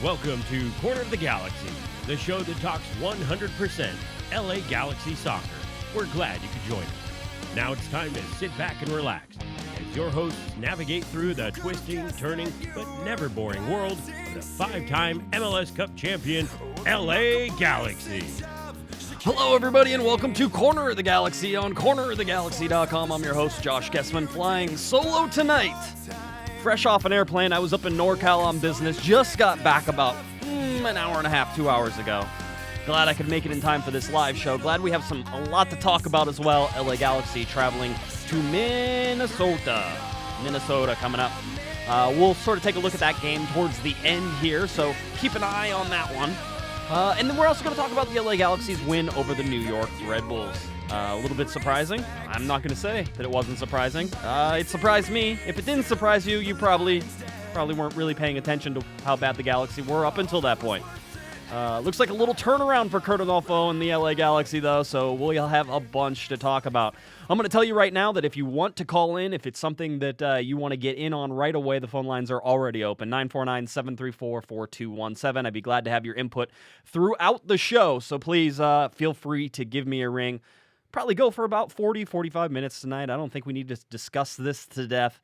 Welcome to Corner of the Galaxy, the show that talks 100% LA Galaxy soccer. We're glad you could join us. Now it's time to sit back and relax as your hosts navigate through the twisting, turning, but never boring world of the five-time MLS Cup champion, LA Galaxy. Hello, everybody, and welcome to Corner of the Galaxy on cornerofthegalaxy.com. I'm your host, Josh Guesman, flying solo tonight. Fresh off an airplane, I was up in NorCal on business, just got back about an hour and a half, 2 hours ago. Glad I could make it in time for this live show. Glad we have a lot to talk about as well. LA Galaxy traveling to Minnesota coming up. We'll sort of take a look at that game towards the end here, so keep an eye on that one. And then we're also going to talk about the LA Galaxy's win over the New York Red Bulls. A little bit surprising. I'm not going to say that it wasn't surprising. It surprised me. If it didn't surprise you, you probably weren't really paying attention to how bad the Galaxy were up until that point. Looks like a little turnaround for Kurt Adolfo and the LA Galaxy, though, so we'll have a bunch to talk about. I'm going to tell you right now that if you want to call in, if it's something that you want to get in on right away, the phone lines are already open, 949-734-4217. I'd be glad to have your input throughout the show, so please feel free to give me a ring. Probably go for about 45 minutes tonight. I don't think we need to discuss this to death.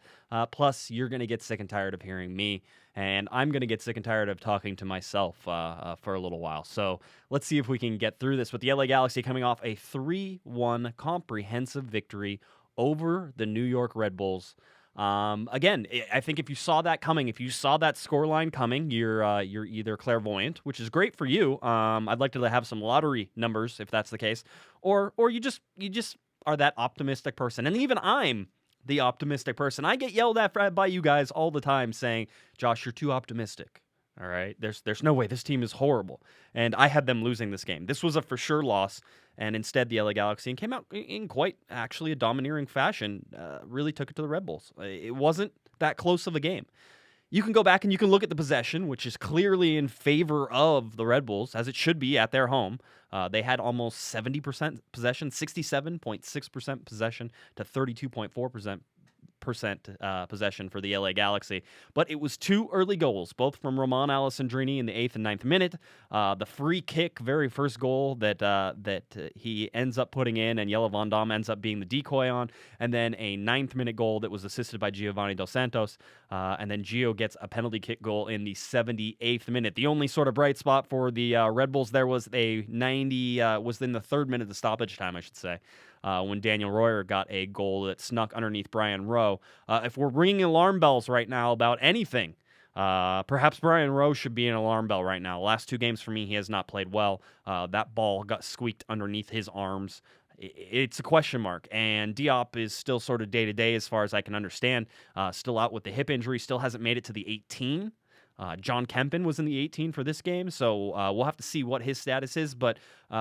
Plus, you're going to get sick and tired of hearing me, and I'm going to get sick and tired of talking to myself for a little while. So let's see if we can get through this with the LA Galaxy coming off a 3-1 comprehensive victory over the New York Red Bulls. Again, I think if you saw that coming, if you saw that scoreline coming, you're either clairvoyant, which is great for you. I'd like to have some lottery numbers if that's the case, or you just are that optimistic person. And even I'm the optimistic person. I get yelled at by you guys all the time saying, "Josh, you're too optimistic." All right, there's no way. This team is horrible, and I had them losing this game. This was a for sure loss, and instead the LA Galaxy came out in quite actually a domineering fashion. Really took it to the Red Bulls. It wasn't that close of a game. You can go back and you can look at the possession, which is clearly in favor of the Red Bulls, as it should be at their home. They had almost 70% possession, 67.6% possession to 32.4% possession for the LA Galaxy. But it was two early goals, both from Roman Alessandrini in the 8th and 9th minute. The free kick, very first goal that he ends up putting in, and Jelle Van Damme ends up being the decoy on. And then a 9th minute goal that was assisted by Giovani dos Santos. And then Gio gets a penalty kick goal in the 78th minute. The only sort of bright spot for the Red Bulls there was was in the 3rd minute of stoppage time, I should say. When Daniel Royer got a goal that snuck underneath Brian Rowe. If we're ringing alarm bells right now about anything, perhaps Brian Rowe should be an alarm bell right now. Last 2 games for me, he has not played well. That ball got squeaked underneath his arms. It's a question mark, and Diop is still sort of day-to-day as far as I can understand. Still out with the hip injury, still hasn't made it to the 18. John Kempen was in the 18 for this game, so we'll have to see what his status is. But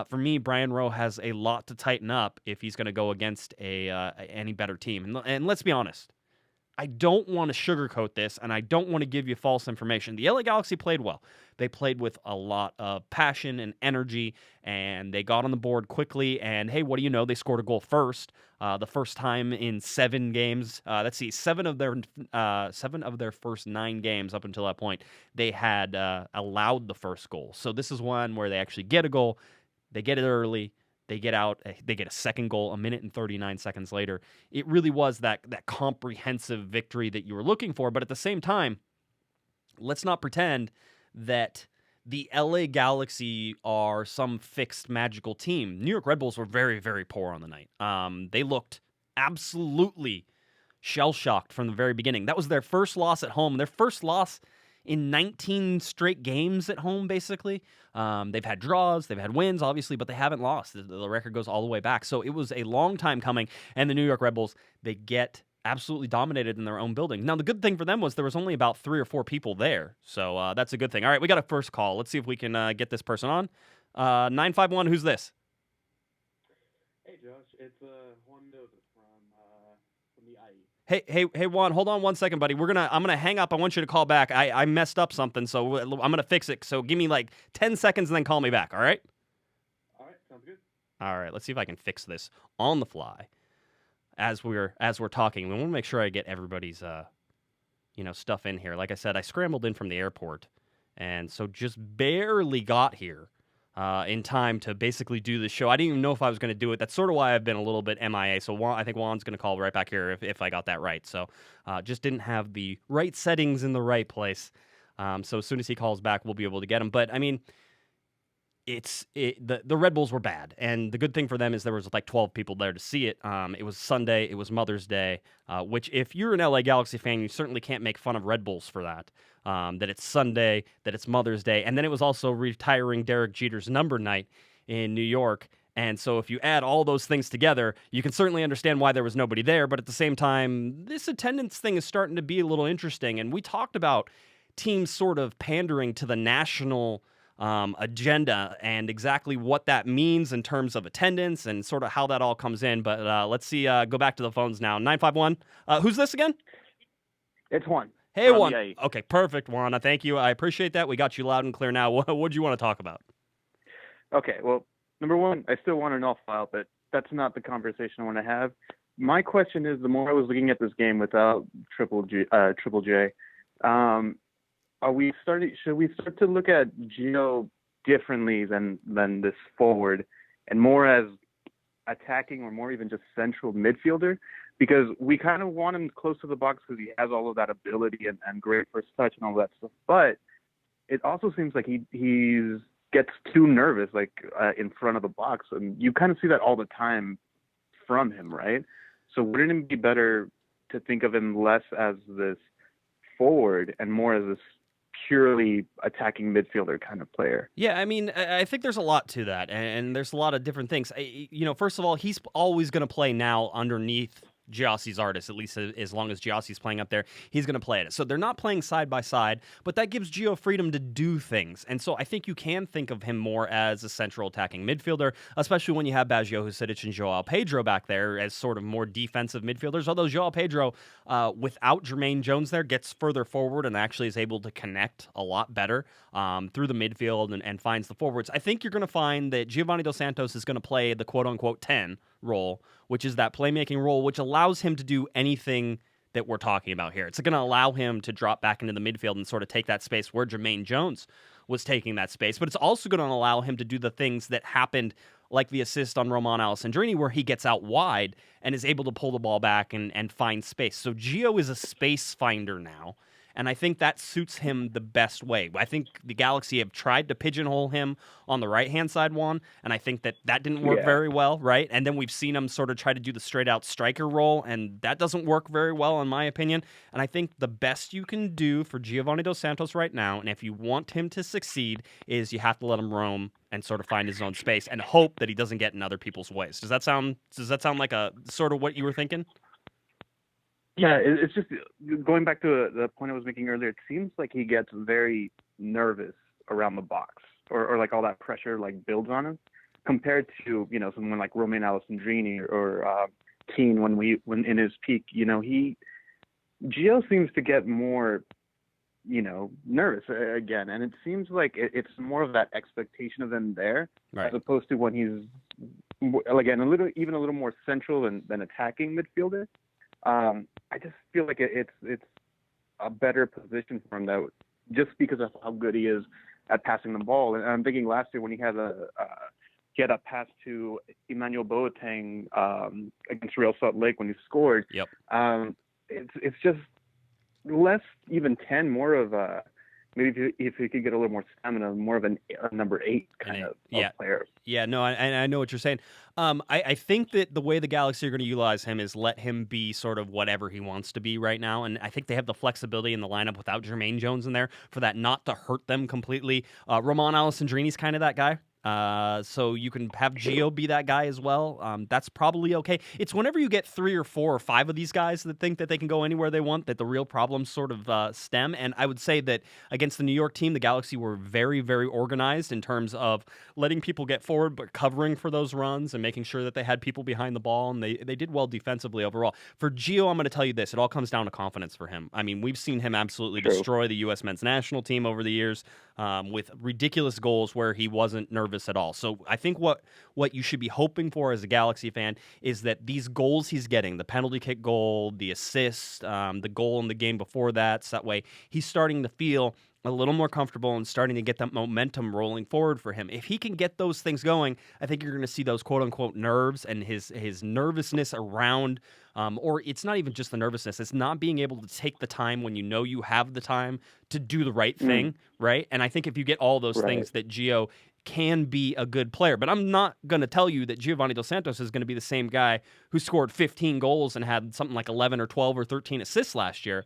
for me, Brian Rowe has a lot to tighten up if he's going to go against any better team. And let's be honest, I don't want to sugarcoat this, and I don't want to give you false information. The LA Galaxy played well. They played with a lot of passion and energy, and they got on the board quickly. And hey, what do you know? They scored a goal first. The first time in 7 games. Let's see, 7 of their first 9 games up until that point, they had allowed the first goal. So this is one where they actually get a goal. They get it early. They get out. They get a second goal a minute and 39 seconds later. It really was that comprehensive victory that you were looking for. But at the same time, let's not pretend that the LA Galaxy are some fixed magical team. New York Red Bulls were very, very poor on the night. They looked absolutely shell-shocked from the very beginning. That was their first loss at home. Their first loss in 19 straight games at home, basically. They've had draws, they've had wins, obviously, but they haven't lost. The record goes all the way back. So it was a long time coming, and the New York Red Bulls, they get absolutely dominated in their own building. Now, the good thing for them was there was only about 3 or 4 people there, so that's a good thing. All right, we got a first call. Let's see if we can get this person on. 951, who's this? Hey, Josh. It's Juan Nova from the IE. Hey, Juan, hold on 1 second, buddy. I'm gonna hang up. I want you to call back. I messed up something, so I'm gonna fix it. So give me like 10 seconds and then call me back. All right? All right, sounds good. All right. Let's see if I can fix this on the fly as we're talking. We want to make sure I get everybody's stuff in here. Like I said, I scrambled in from the airport, and so just barely got here in time to basically do the show. I didn't even know if I was going to do it. That's sort of why I've been a little bit MIA. So I think Juan's going to call right back here if I got that right. So just didn't have the right settings in the right place. So as soon as he calls back, we'll be able to get him. But I mean, the Red Bulls were bad, and the good thing for them is there was like 12 people there to see it. It was Sunday, it was Mother's Day, which if you're an LA Galaxy fan, you certainly can't make fun of Red Bulls for that. That it's Sunday, that it's Mother's Day, and then it was also retiring Derek Jeter's number night in New York. And so if you add all those things together, you can certainly understand why there was nobody there. But at the same time, this attendance thing is starting to be a little interesting. And we talked about teams sort of pandering to the national agenda and exactly what that means in terms of attendance and sort of how that all comes in. But let's see, go back to the phones now. 951. Who's this again? It's Juan. Hey, Juan. Okay, perfect, Juan. Thank you. I appreciate that. We got you loud and clear now. What do you want to talk about? Okay, well, number one, I still want an off file, but that's not the conversation I want to have. My question is, the more I was looking at this game without Triple J, should we start to look at Gio differently than this forward and more as attacking or more even just central midfielder? Because we kind of want him close to the box because he has all of that ability and great first touch and all that stuff. But it also seems like he gets too nervous, like in front of the box, and you kind of see that all the time from him, right? So wouldn't it be better to think of him less as this forward and more as this purely attacking midfielder kind of player? Yeah, I mean, I think there's a lot to that, and there's a lot of different things. First of all, he's always going to play now underneath Gyasi Zardes, at least as long as Gyasi's playing up there, he's going to play it. So they're not playing side by side, but that gives Gio freedom to do things. And so I think you can think of him more as a central attacking midfielder, especially when you have Baggio, Husidic, and Joao Pedro back there as sort of more defensive midfielders. Although Joao Pedro, without Jermaine Jones there, gets further forward and actually is able to connect a lot better through the midfield and finds the forwards. I think you're going to find that Giovani dos Santos is going to play the quote-unquote 10 role, which is that playmaking role, which allows him to do anything that we're talking about here. It's going to allow him to drop back into the midfield and sort of take that space where Jermaine Jones was taking that space, but it's also going to allow him to do the things that happened, like the assist on Roman Alessandrini, where he gets out wide and is able to pull the ball back and find space. So Gio is a space finder now, and I think that suits him the best way. I think the Galaxy have tried to pigeonhole him on the right-hand side, Juan, and I think that didn't work very well, right? And then we've seen him sort of try to do the straight-out striker role, and that doesn't work very well, in my opinion. And I think the best you can do for Giovani dos Santos right now, and if you want him to succeed, is you have to let him roam and sort of find his own space and hope that he doesn't get in other people's ways. Does that sound like a sort of what you were thinking? Yeah, it's just going back to the point I was making earlier. It seems like he gets very nervous around the box, or like all that pressure like builds on him, compared to someone like Romain Alessandrini or Keane when in his peak. Gio seems to get more nervous again, and it seems like it's more of that expectation of him there, right, as opposed to when he's again a little more central than attacking midfielder. I just feel like it's a better position for him, though, just because of how good he is at passing the ball. And I'm thinking last year when he had a pass to Emmanuel Boateng against Real Salt Lake when he scored. Yep. It's just less even 10, more of a maybe if he could get a little more stamina, more of a number 8 kind of player. Yeah, no, I know what you're saying. I think that the way the Galaxy are going to utilize him is let him be sort of whatever he wants to be right now, and I think they have the flexibility in the lineup without Jermaine Jones in there for that not to hurt them completely. Roman Alessandrini's kind of that guy. So you can have Gio be that guy as well. That's probably okay. It's whenever you get 3 or 4 or 5 of these guys that think that they can go anywhere they want that the real problems sort of stem. And I would say that against the New York team, the Galaxy were very, very organized in terms of letting people get forward, but covering for those runs and making sure that they had people behind the ball. And they did well defensively overall. For Gio, I'm going to tell you this. It all comes down to confidence for him. I mean, we've seen him absolutely destroy the U.S. men's national team over the years with ridiculous goals where he wasn't nervous at all. So I think what you should be hoping for as a Galaxy fan is that these goals he's getting, the penalty kick goal, the assist, the goal in the game before that, so that way he's starting to feel a little more comfortable and starting to get that momentum rolling forward for him. If he can get those things going, I think you're going to see those quote-unquote nerves and his nervousness around, or it's not even just the nervousness. It's not being able to take the time when you know you have the time to do the right thing, right? And I think if you get all those things, that Gio can be a good player. But I'm not going to tell you that Giovani dos Santos is going to be the same guy who scored 15 goals and had something like 11 or 12 or 13 assists last year.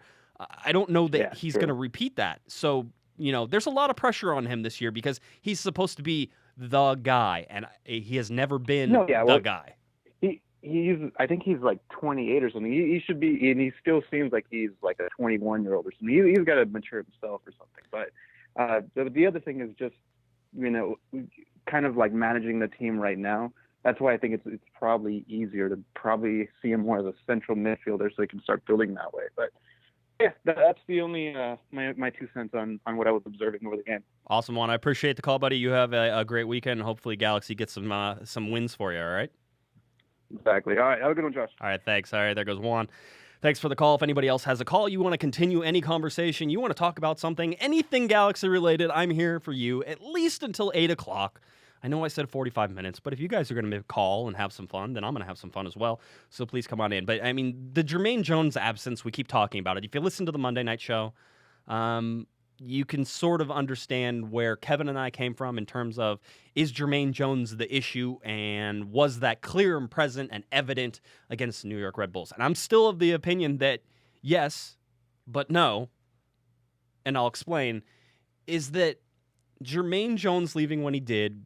I don't know that he's going to repeat that. So, there's a lot of pressure on him this year because he's supposed to be the guy, and he has never been the guy. I think he's like 28 or something. He should be, and he still seems like he's like a 21-year-old or something. He's got to mature himself or something. But the other thing is just, kind of like managing the team right now. That's why I think it's probably easier to probably see him more as a central midfielder so he can start building that way. But yeah, that's the only my 2 cents on what I was observing over the game. Awesome, Juan. I appreciate the call, buddy. You have a great weekend. Hopefully Galaxy gets some wins for you, all right? Exactly. All right, have a good one, Josh. All right, thanks. All right, there goes Juan. Thanks for the call. If anybody else has a call, you want to continue any conversation, you want to talk about something, anything Galaxy related, I'm here for you at least until 8 o'clock. I know I said 45 minutes, but if you guys are going to call and have some fun, then I'm going to have some fun as well. So please come on in. But, I mean, the Jermaine Jones absence, we keep talking about it. If you listen to the Monday night show, you can sort of understand where Kevin and I came from in terms of, is Jermaine Jones the issue, and was that clear and present and evident against the New York Red Bulls? And I'm still of the opinion that yes, but no, and I'll explain, is that Jermaine Jones leaving when he did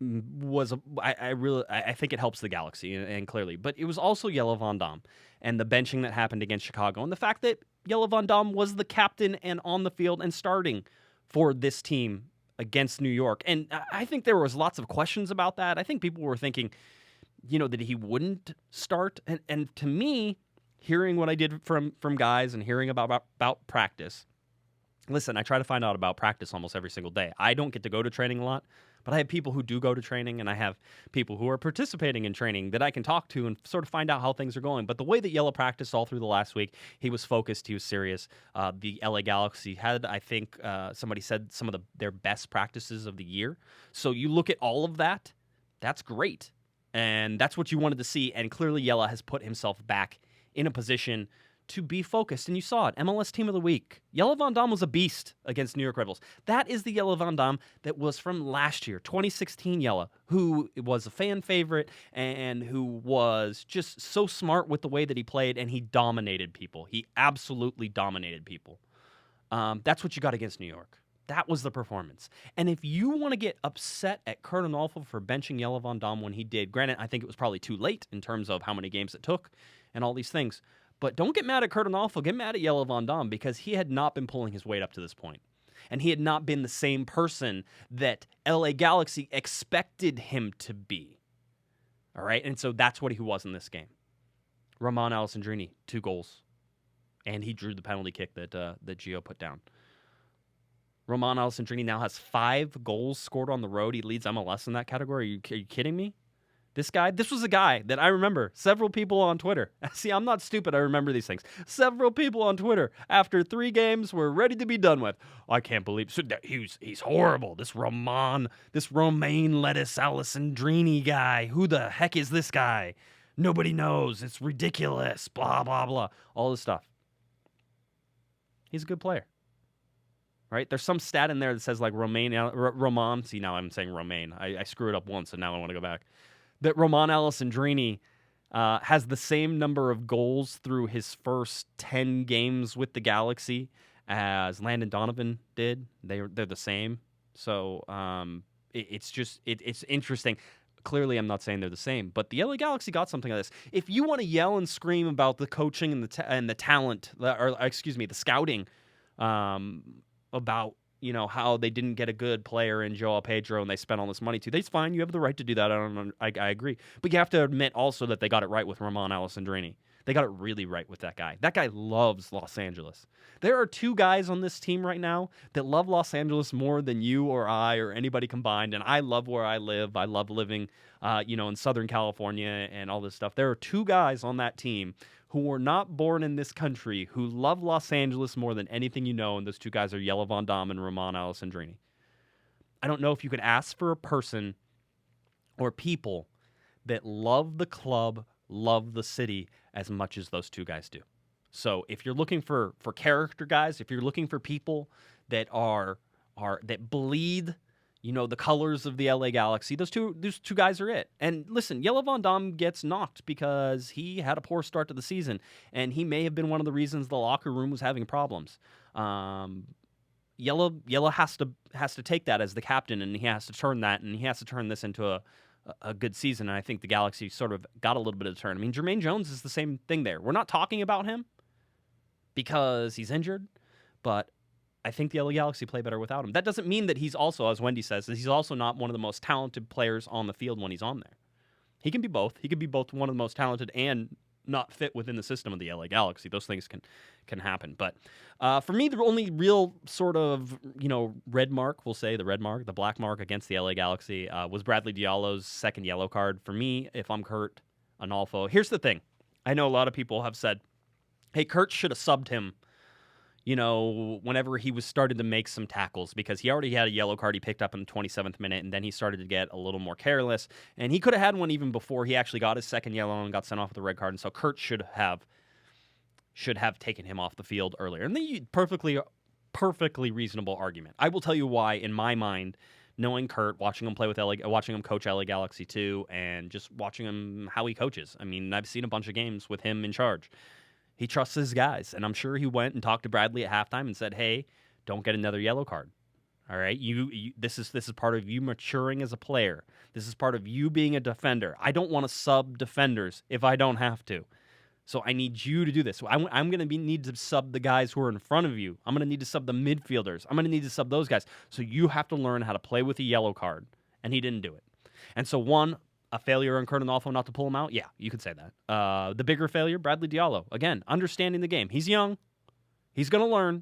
was I think it helps the Galaxy, and clearly, but it was also Jelle Van Damme and the benching that happened against Chicago, and the fact that Jelle Van Damme was the captain and on the field and starting for this team against New York. And I think there was lots of questions about that. I think people were thinking, that he wouldn't start. And to me, hearing what I did from guys and hearing about practice, listen, I try to find out about practice almost every single day. I don't get to go to training a lot, but I have people who do go to training, and I have people who are participating in training that I can talk to and sort of find out how things are going. But the way that Jelle practiced all through the last week, he was focused, he was serious. The LA Galaxy had, I think, somebody said some of their best practices of the year. So you look at all of that, that's great. And that's what you wanted to see. And clearly Jelle has put himself back in a position to be focused, and you saw it. MLS Team of the Week. Jelle Van Damme was a beast against New York Red Bulls. That is the Jelle Van Damme that was from last year, 2016 Jelle, who was a fan favorite and who was just so smart with the way that he played, and he dominated people. He absolutely dominated people. That's what you got against New York. That was the performance. And if you want to get upset at Kurt Onalfo for benching Jelle Van Damme when he did, granted, I think it was probably too late in terms of how many games it took and all these things, but don't get mad at Kurt Onalfo. Get mad at Jelle Van Damme because he had not been pulling his weight up to this point. And he had not been the same person that LA Galaxy expected him to be. All right? And so that's what he was in this game. Romain Alessandrini, 2 goals. And he drew the penalty kick that Gio put down. Romain Alessandrini now has 5 goals scored on the road. He leads MLS in that category. Are you kidding me? This was a guy that I remember. Several people on Twitter. See, I'm not stupid. I remember these things. Several people on Twitter, after 3 games, were ready to be done with. I can't believe he's horrible. This Romain Lettuce Alessandrini guy. Who the heck is this guy? Nobody knows. It's ridiculous. Blah, blah, blah. All this stuff. He's a good player. Right? There's some stat in there that says like Romain. See, now I'm saying Romain. I screwed it up once, and now I want to go back. That Romain Alessandrini has the same number of goals through his first 10 games with the Galaxy as Landon Donovan did. They're the same. So it's interesting. Clearly, I'm not saying they're the same, but the LA Galaxy got something like this. If you want to yell and scream about the coaching and the talent, or excuse me, the scouting, about how they didn't get a good player in Joao Pedro and they spent all this money too. That's fine. You have the right to do that. I agree. But you have to admit also that they got it right with Romain Alessandrini. They got it really right with that guy. That guy loves Los Angeles. There are two guys on this team right now that love Los Angeles more than you or I or anybody combined, and I love where I live. I love living, in Southern California and all this stuff. There are two guys on that team who were not born in this country who love Los Angeles more than anything you know, and those two guys are Jelle Van Damme and Ramon Alessandrini. I don't know if you could ask for a person or people that love the club, love the city as much as those two guys do. So if you're looking for character guys, if you're looking for people that that bleed, the colors of the LA Galaxy, those two guys are it. And listen, Jelle Van Damme gets knocked because he had a poor start to the season, and he may have been one of the reasons the locker room was having problems. Jelle has to take that as the captain, and he has to turn that, and he has to turn this into a good season. And I think the Galaxy sort of got a little bit of a turn. I mean, Jermaine Jones is the same thing there. We're not talking about him because he's injured, but I think the LA Galaxy play better without him. That doesn't mean that he's also, as Wendy says, he's also not one of the most talented players on the field when he's on there. He can be both. He can be both one of the most talented and not fit within the system of the LA Galaxy. Those things can happen. But for me, the only real sort of, red mark, we'll say the black mark against the LA Galaxy was Bradley Diallo's second yellow card. For me, if I'm Kurt Analfo, here's the thing. I know a lot of people have said, hey, Kurt should have subbed him, whenever he was starting to make some tackles, because he already had a yellow card he picked up in the 27th minute, and then he started to get a little more careless, and he could have had one even before he actually got his second yellow and got sent off with a red card, and so Kurt should have taken him off the field earlier. And the perfectly reasonable argument. I will tell you why, in my mind, knowing Kurt, watching him watching him coach LA Galaxy 2, and just watching him how he coaches. I mean, I've seen a bunch of games with him in charge. He trusts his guys, and I'm sure he went and talked to Bradley at halftime and said, "Hey, don't get another yellow card. All right, this is part of you maturing as a player. This is part of you being a defender. I don't want to sub defenders if I don't have to. So I need you to do this. So I'm going to need to sub the guys who are in front of you. I'm going to need to sub the midfielders. I'm going to need to sub those guys. So you have to learn how to play with a yellow card." And he didn't do it. And so a failure on Kurt Analfo not to pull him out? Yeah, you could say that. The bigger failure, Bradley Diallo. Again, understanding the game. He's young. He's going to learn.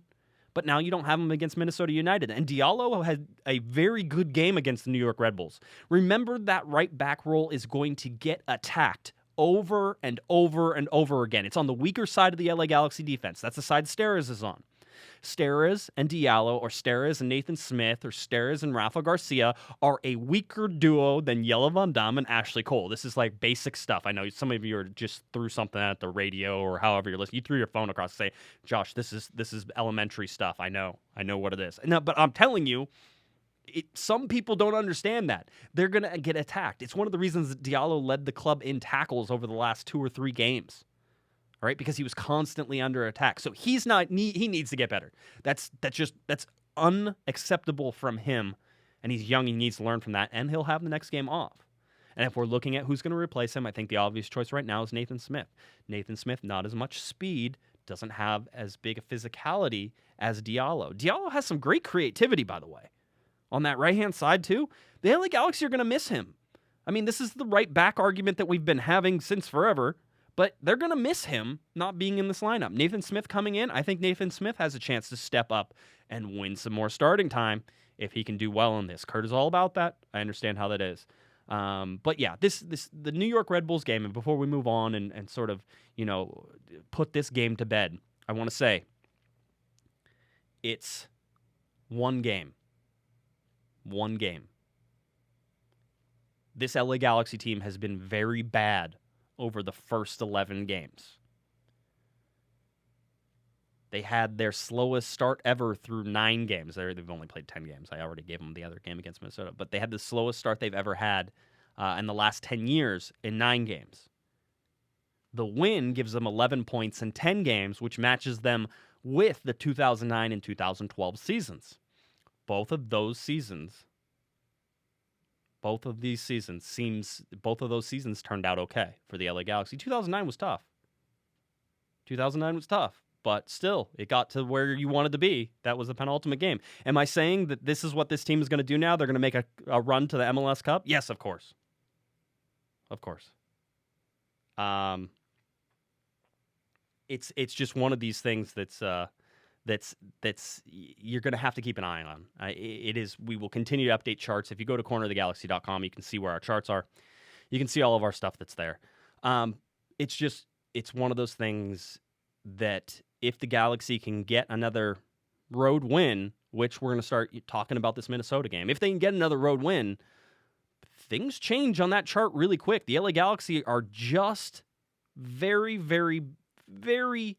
But now you don't have him against Minnesota United. And Diallo had a very good game against the New York Red Bulls. Remember, that right back role is going to get attacked over and over and over again. It's on the weaker side of the LA Galaxy defense. That's the side Steres is on. Steres and Diallo, or Steres and Nathan Smith, or Steres and Rafa Garcia are a weaker duo than Jelle Van Damme and Ashley Cole. This is like basic stuff. I know some of you are just threw something at the radio or however you're listening. You threw your phone across and say, "Josh, this is elementary stuff. I know what it is." No, but I'm telling you, some people don't understand that. They're going to get attacked. It's one of the reasons that Diallo led the club in tackles over the last 2 or 3 games. All right, because he was constantly under attack. So he needs to get better. That's unacceptable from him, and he's young. He needs to learn from that, and he'll have the next game off. And if we're looking at who's going to replace him, I think the obvious choice right now is Nathan Smith. Nathan Smith, not as much speed, doesn't have as big a physicality as Diallo. Diallo has some great creativity, by the way. On that right-hand side, too, the LA Galaxy are going to miss him. I mean, this is the right back argument that we've been having since forever. But they're going to miss him not being in this lineup. Nathan Smith coming in, I think Nathan Smith has a chance to step up and win some more starting time if he can do well in this. Kurt is all about that. I understand how that is. But yeah, the New York Red Bulls game, and before we move on and sort of, put this game to bed, I want to say it's one game. One game. This LA Galaxy team has been very bad over the first 11 games. They had their slowest start ever through 9 games. They've only played 10 games. I already gave them the other game against Minnesota. But they had the slowest start they've ever had in the last 10 years in 9 games. The win gives them 11 points in 10 games, which matches them with the 2009 and 2012 seasons. Both of those seasons turned out okay for the LA Galaxy. 2009 was tough, but still, it got to where you wanted to be. That was the penultimate game. Am I saying that this is what this team is going to do now? They're going to make a run to the MLS Cup? Yes, of course. Of course. it's just one of these things that's you're going to have to keep an eye on. It is. We will continue to update charts. If you go to cornerofthegalaxy.com, you can see where our charts are. You can see all of our stuff that's there. It's one of those things that if the Galaxy can get another road win, which we're going to start talking about this Minnesota game, if they can get another road win, things change on that chart really quick. The LA Galaxy are just very, very, very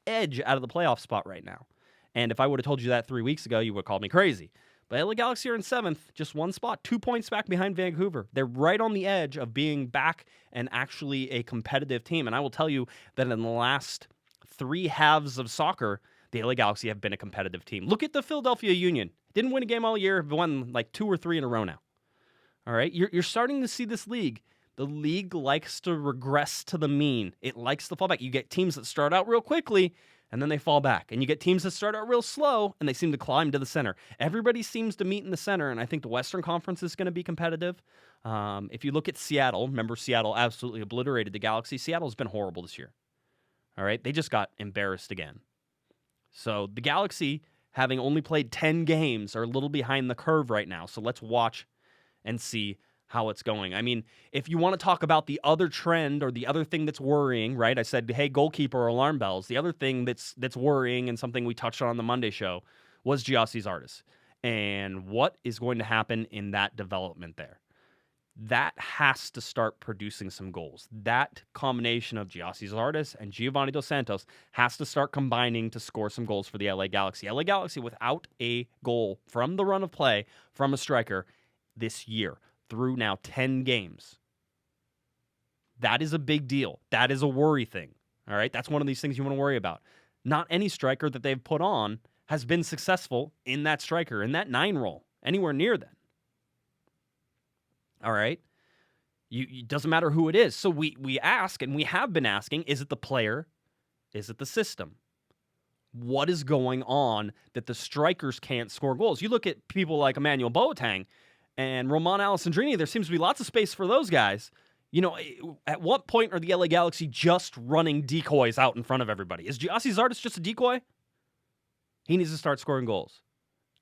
edge out of the playoff spot right now. And if I would have told you that 3 weeks ago, you would have called me crazy. But LA Galaxy are in 7th, just one spot, 2 points back behind Vancouver. They're right on the edge of being back and actually a competitive team. And I will tell you that in the last 3 halves of soccer, the LA Galaxy have been a competitive team. Look at the Philadelphia Union. Didn't win a game all year, have won like 2 or 3 in a row now. All right, you're starting to see this league. The league likes to regress to the mean. It likes to fall back. You get teams that start out real quickly, and then they fall back. And you get teams that start out real slow, and they seem to climb to the center. Everybody seems to meet in the center, and I think the Western Conference is going to be competitive. If you look at Seattle, remember Seattle absolutely obliterated the Galaxy. Seattle's been horrible this year. All right, they just got embarrassed again. So the Galaxy, having only played 10 games, are a little behind the curve right now. So let's watch and see how it's going. I mean, if you want to talk about the other trend or the other thing that's worrying, right? I said, hey, goalkeeper alarm bells. The other thing that's worrying and something we touched on the Monday show was Gyasi Zardes. And what is going to happen in that development there? That has to start producing some goals. That combination of Gyasi Zardes and Giovani dos Santos has to start combining to score some goals for the LA Galaxy. LA Galaxy without a goal from the run of play from a striker this year through now 10 games. That is a big deal. That is a worry thing. All right? That's one of these things you want to worry about. Not any striker that they've put on has been successful in that striker, in that 9 role, anywhere near that. All right? It doesn't matter who it is. So we ask, and we have been asking, is it the player? Is it the system? What is going on that the strikers can't score goals? You look at people like Emmanuel Boateng and Roman Alessandrini, there seems to be lots of space for those guys. You know, at what point are the LA Galaxy just running decoys out in front of everybody? Is Gyasi Zardes just a decoy? He needs to start scoring goals.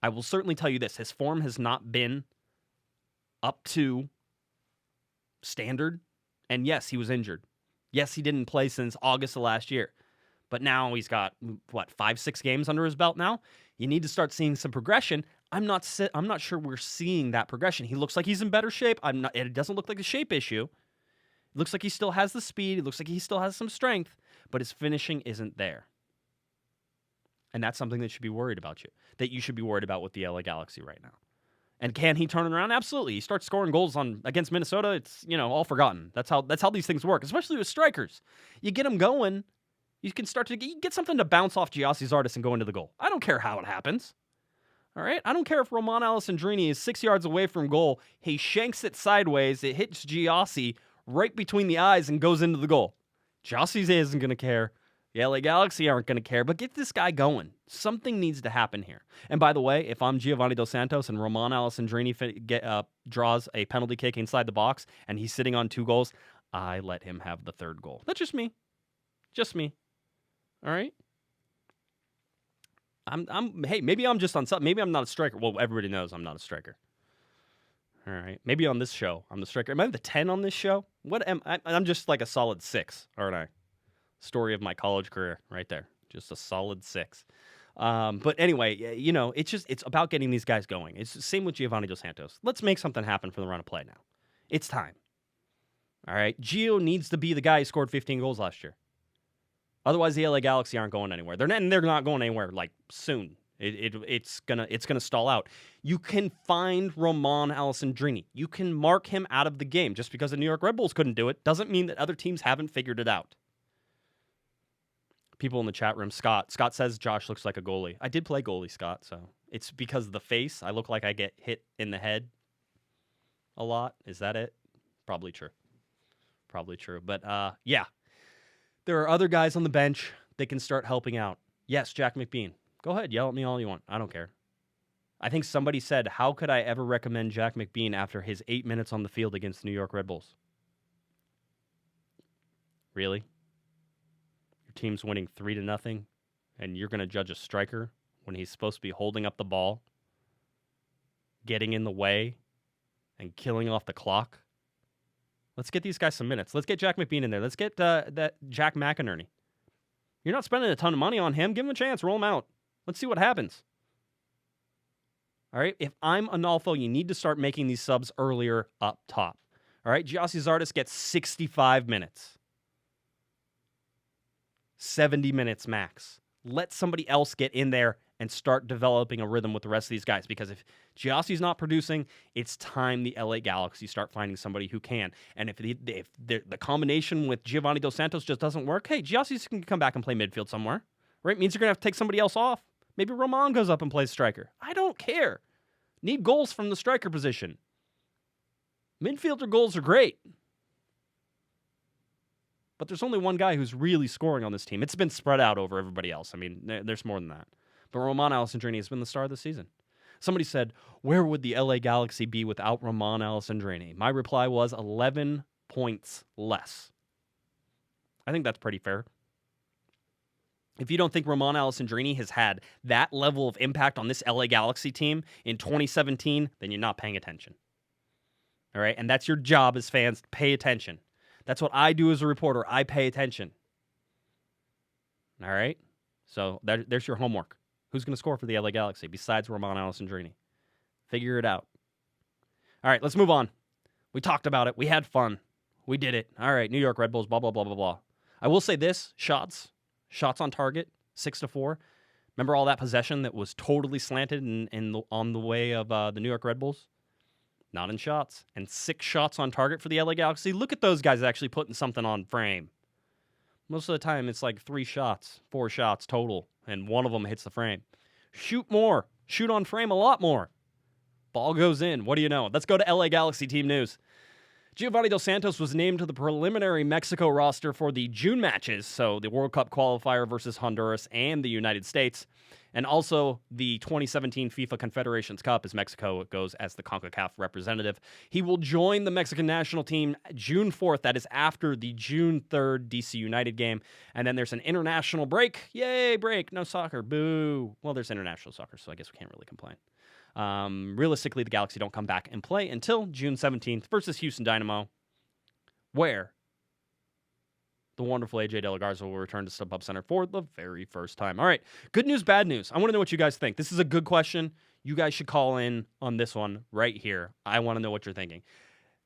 I will certainly tell you this. His form has not been up to standard. And yes, he was injured. Yes, he didn't play since August of last year. But now he's got, 5-6 games under his belt now? You need to start seeing some progression. I'm not sure we're seeing that progression. He looks like he's in better shape. It doesn't look like a shape issue. It looks like he still has the speed. It looks like he still has some strength, but his finishing isn't there. And that's something that you should be worried about with the LA Galaxy right now. And can he turn it around? Absolutely. He starts scoring goals against Minnesota, it's, all forgotten. That's how these things work, especially with strikers. You get them going, you can get something to bounce off Gyasi Zardes and go into the goal. I don't care how it happens. All right? I don't care if Roman Alessandrini is 6 yards away from goal. He shanks it sideways. It hits Gyasi right between the eyes and goes into the goal. Gyasi isn't going to care. The LA Galaxy aren't going to care, but get this guy going. Something needs to happen here. And by the way, if I'm Giovani dos Santos and Roman Alessandrini draws a penalty kick inside the box and he's sitting on 2 goals, I let him have the 3rd goal. That's just me. Just me. All right? Hey, maybe I'm just on something. Maybe I'm not a striker. Well, everybody knows I'm not a striker. All right. Maybe on this show, I'm the striker. Am I the 10 on this show? I'm just like a solid 6, aren't I? Story of my college career right there. Just a solid 6. But anyway, it's about getting these guys going. It's the same with Giovani dos Santos. Let's make something happen for the run of play now. It's time. All right. Gio needs to be the guy who scored 15 goals last year. Otherwise, the LA Galaxy aren't going anywhere. They're not going anywhere like soon. It's gonna stall out. You can find Roman Alessandrini. You can mark him out of the game. Just because the New York Red Bulls couldn't do it doesn't mean that other teams haven't figured it out. People in the chat room, Scott says Josh looks like a goalie. I did play goalie, Scott, so it's because of the face. I look like I get hit in the head a lot. Is that it? Probably true. But yeah. There are other guys on the bench that can start helping out. Yes, Jack McBean. Go ahead, yell at me all you want. I don't care. I think somebody said, how could I ever recommend Jack McBean after his 8 minutes on the field against the New York Red Bulls? Really? Your team's winning 3-0, and you're going to judge a striker when he's supposed to be holding up the ball, getting in the way, and killing off the clock. Let's get these guys some minutes. Let's get Jack McBean in there. Let's get that Jack McInerney. You're not spending a ton of money on him. Give him a chance. Roll him out. Let's see what happens. All right? If I'm Analfo, you need to start making these subs earlier up top. All right? Gyasi Zardes gets 65 minutes. 70 minutes max. Let somebody else get in there and start developing a rhythm with the rest of these guys. Because if Gyasi's not producing, it's time the LA Galaxy start finding somebody who can. And if the combination with Giovani dos Santos just doesn't work, hey, Gyasi can come back and play midfield somewhere. Right? Means you're going to have to take somebody else off. Maybe Roman goes up and plays striker. I don't care. Need goals from the striker position. Midfielder goals are great. But there's only one guy who's really scoring on this team. It's been spread out over everybody else. I mean, there's more than that. But Roman Alessandrini has been the star of the season. Somebody said, where would the LA Galaxy be without Roman Alessandrini? My reply was 11 points less. I think that's pretty fair. If you don't think Roman Alessandrini has had that level of impact on this LA Galaxy team in 2017, then you're not paying attention. All right? And that's your job as fans, pay attention. That's what I do as a reporter. I pay attention. All right? So there's your homework. Who's going to score for the LA Galaxy besides Roman Alessandrini? Figure it out. All right, let's move on. We talked about it. We had fun. We did it. All right, New York Red Bulls, blah, blah, blah, blah, blah. I will say this, shots on target, 6-4. Remember all that possession that was totally slanted on the way of the New York Red Bulls? Not in shots. And 6 shots on target for the LA Galaxy. Look at those guys actually putting something on frame. Most of the time, it's like 3 shots, 4 shots total, and one of them hits the frame. Shoot more. Shoot on frame a lot more. Ball goes in. What do you know? Let's go to LA Galaxy team news. Giovani dos Santos was named to the preliminary Mexico roster for the June matches, so the World Cup qualifier versus Honduras and the United States, and also the 2017 FIFA Confederations Cup as Mexico goes as the CONCACAF representative. He will join the Mexican national team June 4th. That is after the June 3rd DC United game. And then there's an international break. Yay, break. No soccer. Boo. Well, there's international soccer, so I guess we can't really complain. Realistically, the Galaxy don't come back and play until June 17th versus Houston Dynamo, where the wonderful AJ De La Garza will return to StubHub Center for the very first time. All right, good news, bad news. I want to know what you guys think. This is a good question. You guys should call in on this one right here. I want to know what you're thinking.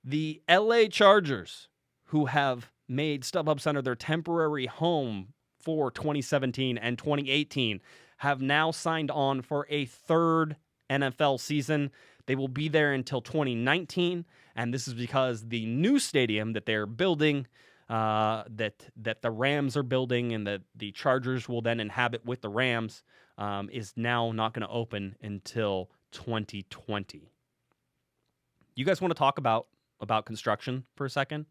The LA Chargers, who have made StubHub Center their temporary home for 2017 and 2018, have now signed on for a third NFL season. They will be there until 2019, and this is because the new stadium that they're building, that the Rams are building and that the Chargers will then inhabit with the Rams, is now not going to open until 2020. You guys want to talk about construction for a second?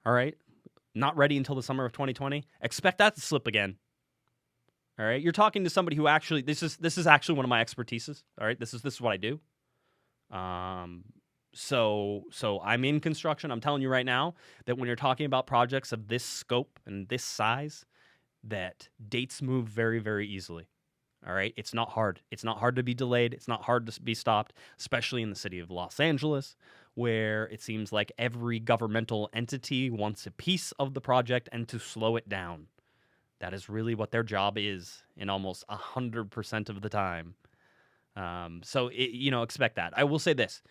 All right. Not ready until the summer of 2020. Expect that to slip again. All right. You're talking to somebody who actually, this is actually one of my expertises. All right. This is what I do. So I'm in construction. I'm telling you right now that when you're talking about projects of this scope and this size, that dates move very, very easily. All right. It's not hard. It's not hard to be delayed. It's not hard to be stopped, especially in the city of Los Angeles, where it seems like every governmental entity wants a piece of the project and to slow it down. That is really what their job is in almost 100% of the time. So expect that. I will say this.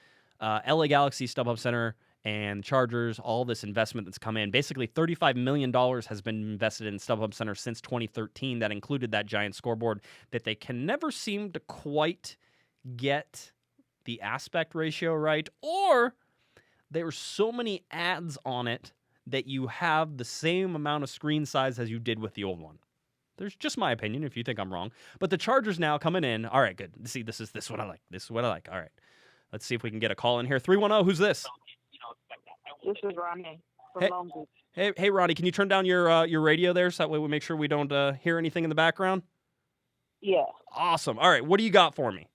LA Galaxy, StubHub Center, and Chargers, all this investment that's come in. Basically, $35 million has been invested in StubHub Center since 2013. That included that giant scoreboard that they can never seem to quite get the aspect ratio right, or there are so many ads on it that you have the same amount of screen size as you did with the old one. There's just my opinion if you think I'm wrong. But the Chargers now coming in. All right, good. See, this is what I like. This is what I like. All right. Let's see if we can get a call in here. 310, who's this? This is Ronnie from Long Beach. Hey, Ronnie, can you turn down your radio there so that way we make sure we don't hear anything in the background? Yeah. Awesome. All right, what do you got for me?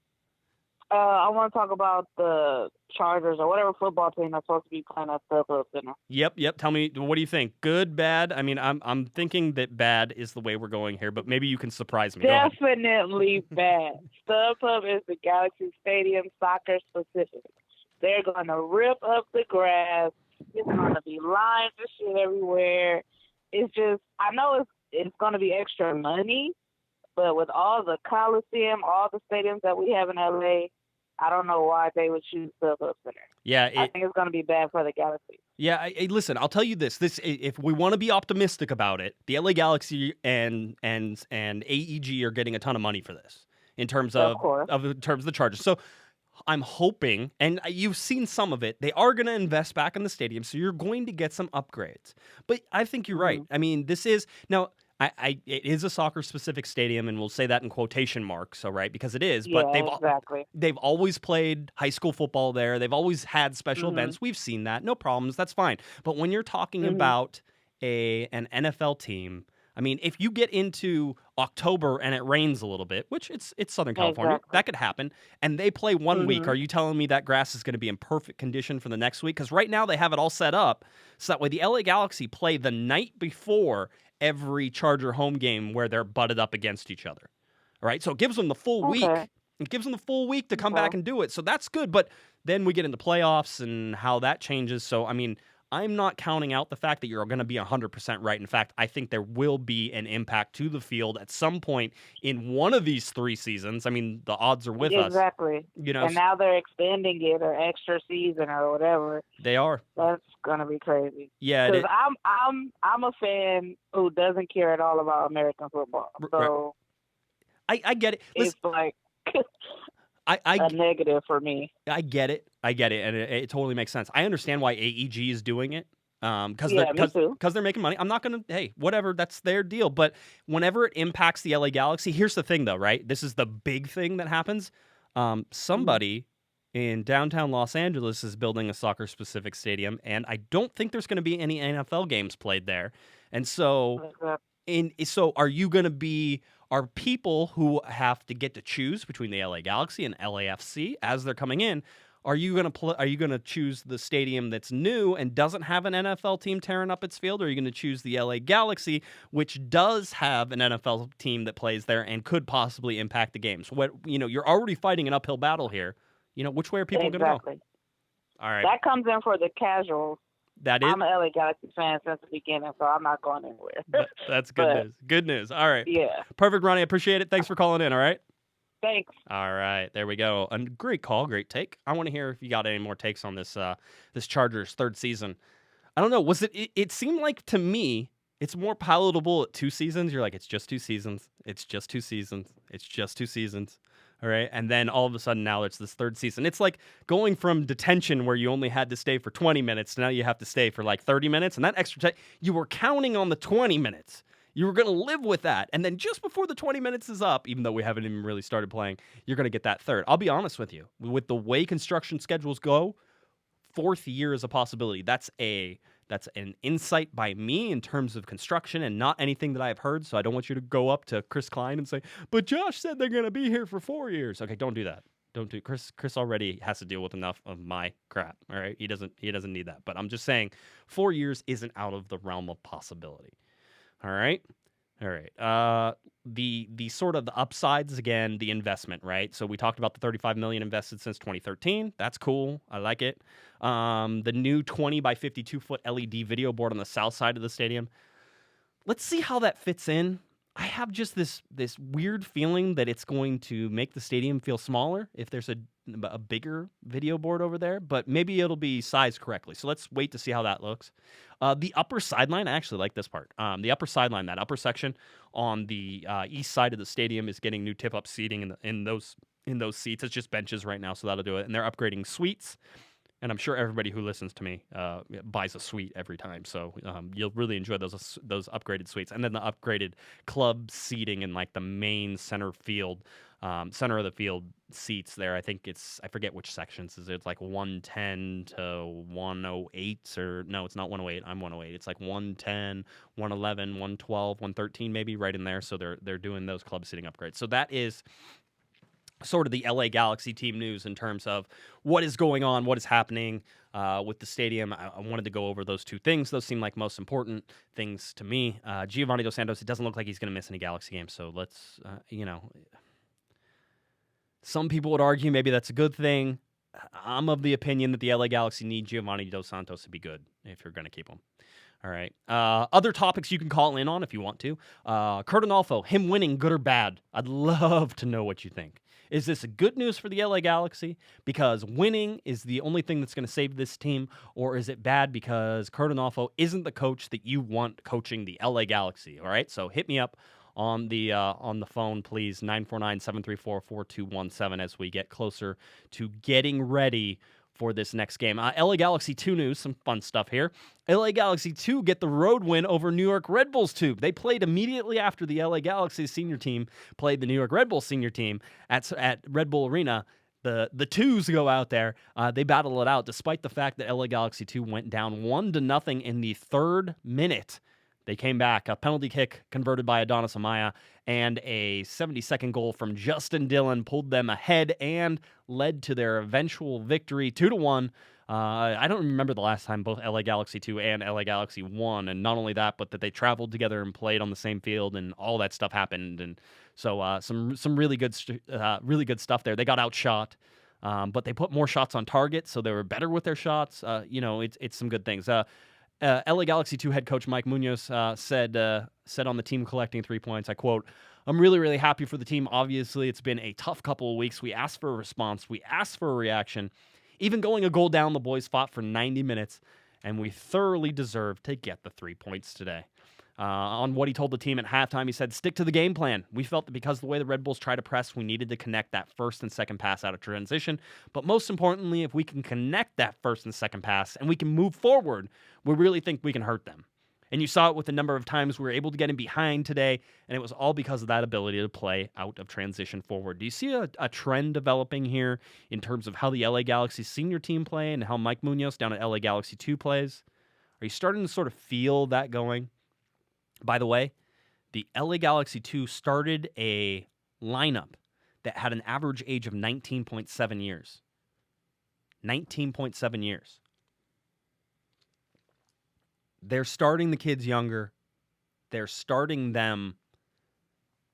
I want to talk about the Chargers or whatever football team that's supposed to be playing at StubHub Center. Yep. Tell me, what do you think? Good, bad? I mean, I'm thinking that bad is the way we're going here, but maybe you can surprise me. Go ahead. Definitely bad. StubHub is the Galaxy Stadium soccer specific. They're going to rip up the grass. It's going to be lines and shit everywhere. It's just, I know it's going to be extra money, but with all the Coliseum, all the stadiums that we have in LA, I don't know why they would choose StubHub Center. Yeah, I think it's going to be bad for the Galaxy. Yeah, listen, I'll tell you this. If we want to be optimistic about it, the LA Galaxy and AEG are getting a ton of money for this in terms of the Chargers. So I'm hoping, and you've seen some of it, they are going to invest back in the stadium, so you're going to get some upgrades. But I think you're right. I mean, this is now. It is a soccer-specific stadium, and we'll say that in quotation marks, all right, because it is. But they've always played high school football there. They've always had special events. We've seen that. No problems. That's fine. But when you're talking about an NFL team, I mean, if you get into October and it rains a little bit, which it's Southern California, that could happen, and they play one week, are you telling me that grass is going to be in perfect condition for the next week? Because right now they have it all set up so that way the LA Galaxy play the night before every Charger home game where they're butted up against each other. All right, so it gives them the full week. It gives them the full week to come back and do it. So that's good. But then we get into playoffs and how that changes. So, I mean, I'm not counting out the fact that you're going to be 100% right. In fact, I think there will be an impact to the field at some point in one of these 3 seasons. I mean, the odds are with us. Exactly. You know, and now they're extending it or extra season or whatever. They are. That's going to be crazy. Yeah. Because I'm a fan who doesn't care at all about American football. So I get it. It's like a negative for me. I get it, and it totally makes sense. I understand why AEG is doing it, because they're making money. I'm not gonna, hey, whatever, that's their deal. But whenever it impacts the LA Galaxy, here's the thing, though, right? This is the big thing that happens. Somebody in downtown Los Angeles is building a soccer-specific stadium, and I don't think there's going to be any NFL games played there. And so, are you going to be? Are people who have to get to choose between the LA Galaxy and LAFC as they're coming in? Are you going to choose the stadium that's new and doesn't have an NFL team tearing up its field, or are you going to choose the LA Galaxy, which does have an NFL team that plays there and could possibly impact the games? You're already fighting an uphill battle here. Which way are people going to go? All right. That comes in for the casuals. That is. I'm an LA Galaxy fan since the beginning, so I'm not going anywhere. That's good news. Good news. All right. Yeah. Perfect, Ronnie. I appreciate it. Thanks for calling in. All right. Thanks. All right. There we go. A great call. Great take. I want to hear if you got any more takes on this Chargers third season. I don't know. Was it seemed like to me it's more palatable at 2 seasons. You're like, it's just 2 seasons. It's just 2 seasons. It's just 2 seasons. All right. And then all of a sudden now it's this third season. It's like going from detention where you only had to stay for 20 minutes to now you have to stay for like 30 minutes. And that extra time, you were counting on the 20 minutes. You were going to live with that. And then just before the 20 minutes is up, even though we haven't even really started playing, you're going to get that third. I'll be honest with you. With the way construction schedules go, 4th year is a possibility. That's an insight by me in terms of construction and not anything that I have heard. So I don't want you to go up to Chris Klein and say, but Josh said they're going to be here for 4 years. Okay, don't do that. Don't do Chris already has to deal with enough of my crap. All right. He doesn't need that. But I'm just saying 4 years isn't out of the realm of possibility. All right. The sort of the upsides, again, the investment, right? So we talked about the $35 million invested since 2013. That's cool. I like it. The new 20 by 52 foot LED video board on the south side of the stadium. Let's see how that fits in. I have just this weird feeling that it's going to make the stadium feel smaller if there's a bigger video board over there, but maybe it'll be sized correctly. So let's wait to see how that looks. The upper sideline, I actually like this part. The upper sideline, that upper section on the east side of the stadium is getting new tip-up seating in those seats. It's just benches right now, so that'll do it. And they're upgrading suites. And I'm sure everybody who listens to me buys a suite every time, so you'll really enjoy those upgraded suites. And then the upgraded club seating in like the main center of the field seats there. I forget which sections. It's like 110 to 108, or no, it's not 108. I'm 108. It's like 110, 111, 112, 113 maybe right in there. So they're doing those club seating upgrades. So that is sort of the LA Galaxy team news in terms of what is going on, what is happening with the stadium. I wanted to go over those two things. Those seem like most important things to me. Giovani dos Santos, it doesn't look like he's going to miss any Galaxy games, so let's, some people would argue maybe that's a good thing. I'm of the opinion that the LA Galaxy need Giovani dos Santos to be good if you're going to keep him. All right. Other topics you can call in on if you want to. Kurt Onalfo, him winning, good or bad? I'd love to know what you think. Is this good news for the LA Galaxy because winning is the only thing that's going to save this team, or is it bad because Kurt Onalfo isn't the coach that you want coaching the LA Galaxy? All right. So hit me up on the phone, please, 949-734-4217 as we get closer to getting ready for this next game. LA Galaxy 2 news, some fun stuff here. LA Galaxy 2 get the road win over New York Red Bulls 2. They played immediately after the LA Galaxy senior team played the New York Red Bulls senior team at Red Bull Arena. The twos go out there. They battle it out despite the fact that LA Galaxy 2 went down 1-0 in the 3rd minute. They came back, a penalty kick converted by Adonis Amaya, and a 72nd goal from Justin Dillon pulled them ahead and led to their eventual victory, 2-1. I don't remember the last time both LA Galaxy 2 and LA Galaxy won, and not only that, but that they traveled together and played on the same field, and all that stuff happened. And so some really good stuff there. They got outshot, but they put more shots on target, so they were better with their shots. It's some good things. LA Galaxy 2 head coach Mike Munoz said on the team collecting 3 points, I quote, "I'm really, really happy for the team. Obviously, it's been a tough couple of weeks. We asked for a response. We asked for a reaction. Even going a goal down, the boys fought for 90 minutes, and we thoroughly deserved to get the 3 points today." On what he told the team at halftime, he said, "Stick to the game plan. We felt that because of the way the Red Bulls try to press, we needed to connect that first and second pass out of transition. But most importantly, if we can connect that first and second pass and we can move forward, we really think we can hurt them." And you saw it with the number of times we were able to get in behind today, and it was all because of that ability to play out of transition forward. Do you see a trend developing here in terms of how the LA Galaxy senior team play and how Mike Munoz down at LA Galaxy 2 plays? Are you starting to sort of feel that going? By the way, the LA Galaxy 2 started a lineup that had an average age of 19.7 years. 19.7 years. They're starting the kids younger. They're starting them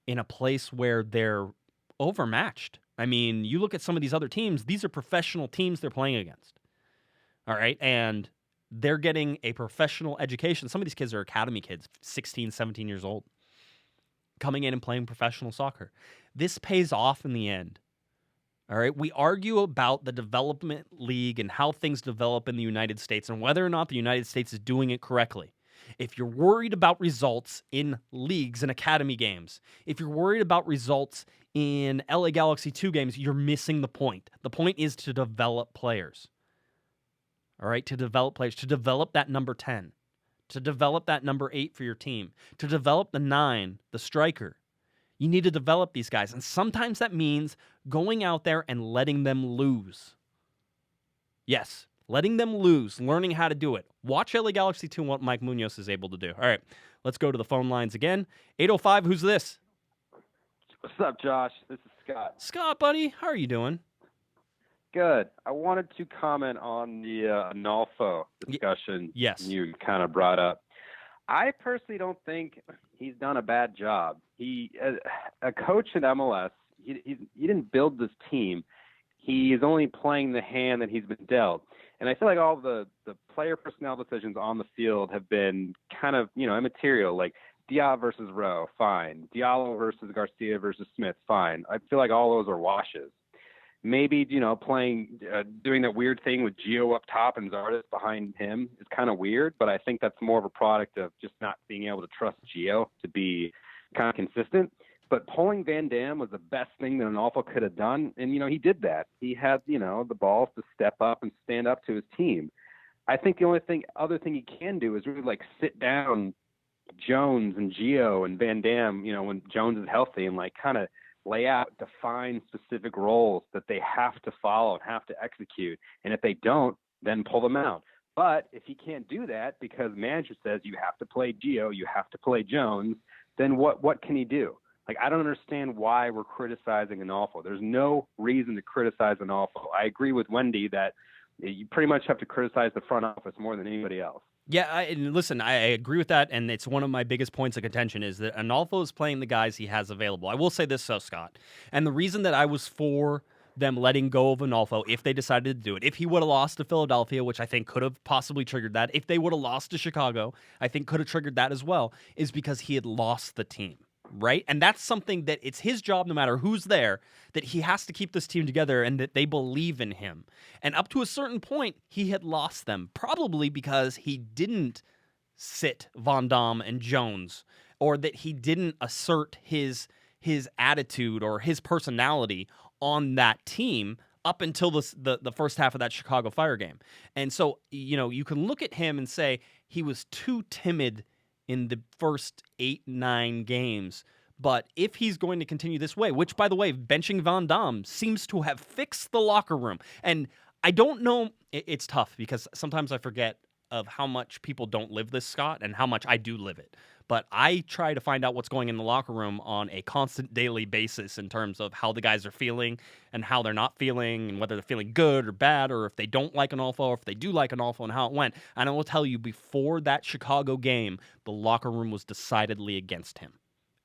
in a place where they're overmatched. I mean, you look at some of these other teams, these are professional teams they're playing against. All right, and they're getting a professional education. Some of these kids are academy kids, 16, 17 years old, coming in and playing professional soccer. This pays off in the end. All right, we argue about the development league and how things develop in the United States and whether or not the United States is doing it correctly. If you're worried about results in leagues and academy games, if you're worried about results in LA Galaxy 2 games, you're missing the point. The point is to develop players. All right, to develop players, to develop that number 10, to develop that number 8 for your team, to develop the 9, the striker. You need to develop these guys, and sometimes that means going out there and letting them lose. Yes, letting them lose, learning how to do it. Watch LA Galaxy 2 and what Mike Munoz is able to do. All right, let's go to the phone lines again. 805, who's this? What's up, Josh? This is Scott. Scott, buddy, how are you doing? Good. I wanted to comment on the Onalfo discussion you kind of brought up. I personally don't think he's done a bad job. He, a coach in MLS, he didn't build this team. He is only playing the hand that he's been dealt. And I feel like all the player personnel decisions on the field have been kind of, immaterial. Like Diallo versus Rowe, fine. Diallo versus Garcia versus Smith, fine. I feel like all those are washes. Maybe, playing, doing that weird thing with Gio up top and Zardes behind him is kind of weird, but I think that's more of a product of just not being able to trust Gio to be kind of consistent. But pulling Van Dam was the best thing that Onalfo could have done, and, he did that. He had, the balls to step up and stand up to his team. I think the other thing he can do is really, sit down Jones and Gio and Van Dam, when Jones is healthy and, kind of lay out, define specific roles that they have to follow and have to execute. And if they don't, then pull them out. But if he can't do that because manager says you have to play Gio, you have to play Jones, then what can he do? Like, I don't understand why we're criticizing Analfo. There's no reason to criticize Analfo. I agree with Wendy that you pretty much have to criticize the front office more than anybody else. Yeah, and listen, I agree with that, and it's one of my biggest points of contention is that Analfo is playing the guys he has available. I will say this, though, Scott, and the reason that I was for them letting go of Analfo if they decided to do it, if he would have lost to Philadelphia, which I think could have possibly triggered that, if they would have lost to Chicago, I think could have triggered that as well, is because he had lost the team. Right? And that's something that it's his job, no matter who's there, that he has to keep this team together and that they believe in him. And up to a certain point, he had lost them, probably because he didn't sit Von Dam and Jones, or that he didn't assert his attitude or his personality on that team up until the first half of that Chicago Fire game. And so, you can look at him and say he was too timid in the first 8-9 games. But if he's going to continue this way, which, by the way, benching Von Dam seems to have fixed the locker room. And I don't know, it's tough because sometimes I forget of how much people don't live this, Scott, and how much I do live it. But I try to find out what's going in the locker room on a constant daily basis in terms of how the guys are feeling and how they're not feeling and whether they're feeling good or bad or if they don't like Analfo or if they do like Analfo and how it went. And I will tell you, before that Chicago game, the locker room was decidedly against him.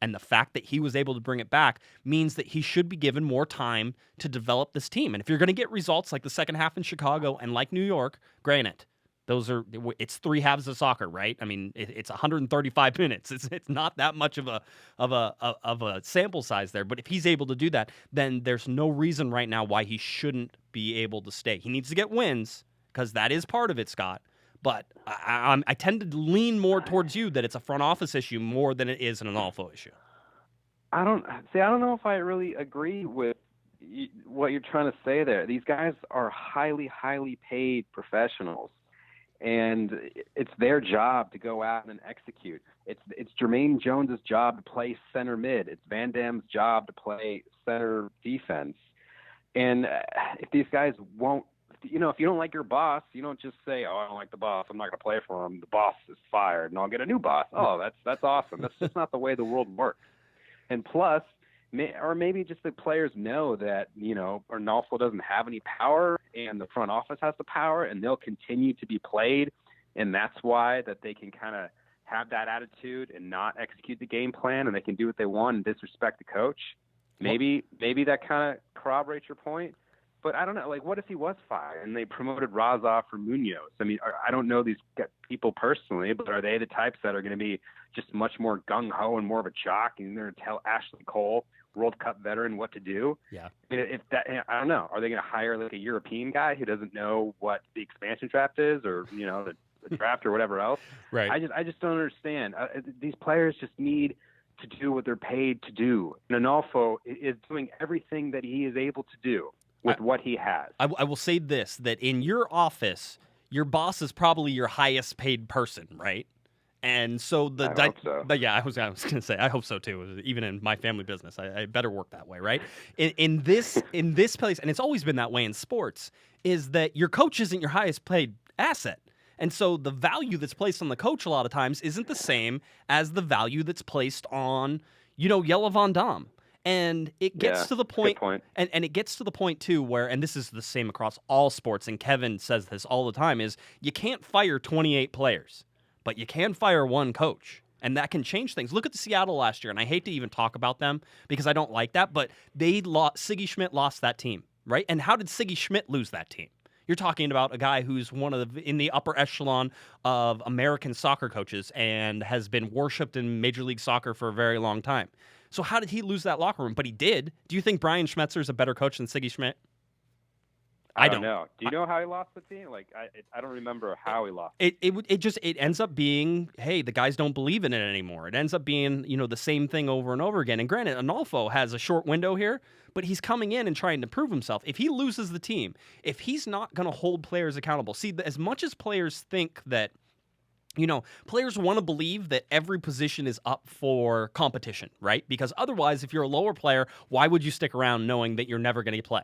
And the fact that he was able to bring it back means that he should be given more time to develop this team. And if you're going to get results like the second half in Chicago and like New York, granted, it's 3 halves of soccer, right? I mean, it's 135 minutes. It's not that much of a sample size there. But if he's able to do that, then there's no reason right now why he shouldn't be able to stay. He needs to get wins because that is part of it, Scott. But I tend to lean more towards you that it's a front office issue more than it is an Analfo issue. I don't know if I really agree with what you're trying to say there. These guys are highly, highly paid professionals. And it's their job to go out and execute. It's Jermaine Jones's job to play center mid. It's Van Dam's job to play center defense. And if these guys won't, if you don't like your boss, you don't just say, "Oh, I don't like the boss. I'm not going to play for him. The boss is fired, and I'll get a new boss." Oh, that's awesome. That's just not the way the world works. And plus, or maybe just the players know that, Analfo doesn't have any power and the front office has the power and they'll continue to be played. And that's why that they can kind of have that attitude and not execute the game plan and they can do what they want and disrespect the coach. Maybe that kind of corroborates your point. But I don't know, like, what if he was fired and they promoted Razov for Munoz? I mean, I don't know these people personally, but are they the types that are going to be just much more gung-ho and more of a jock and they're going to tell Ashley Cole, World Cup veteran, what to do? Yeah. I mean, I don't know. Are they going to hire like a European guy who doesn't know what the expansion draft is or, the draft or whatever else? Right. I just don't understand. These players just need to do what they're paid to do. And Analfo is doing everything that he is able to do with what he has. I will say this, that in your office, your boss is probably your highest paid person, right? And so I hope so. But yeah, I was going to say, I hope so too. Even in my family business, I better work that way, right? In this place, and it's always been that way in sports, is that your coach isn't your highest paid asset. And so the value that's placed on the coach a lot of times isn't the same as the value that's placed on, Jelle Van Dam. And it gets to the point, and it gets to the point too where, and this is the same across all sports, and Kevin says this all the time, is you can't fire 28 players, but you can fire one coach, and that can change things. Look at the Seattle last year, and I hate to even talk about them because I don't like that, but Siggy Schmidt lost that team, right? And how did Siggy Schmidt lose that team? You're talking about a guy who's in the upper echelon of American soccer coaches and has been worshipped in Major League Soccer for a very long time. So how did he lose that locker room? But he did. Do you think Brian Schmetzer is a better coach than Siggy Schmidt? I don't know. Do you know how he lost the team? Like, I don't remember how he lost. It ends up being, hey, the guys don't believe in it anymore. It ends up being, the same thing over and over again. And granted, Analfo has a short window here, but he's coming in and trying to prove himself. If he loses the team, if he's not going to hold players accountable, see, as much as players think that, players want to believe that every position is up for competition, right? Because otherwise, if you're a lower player, why would you stick around knowing that you're never going to play?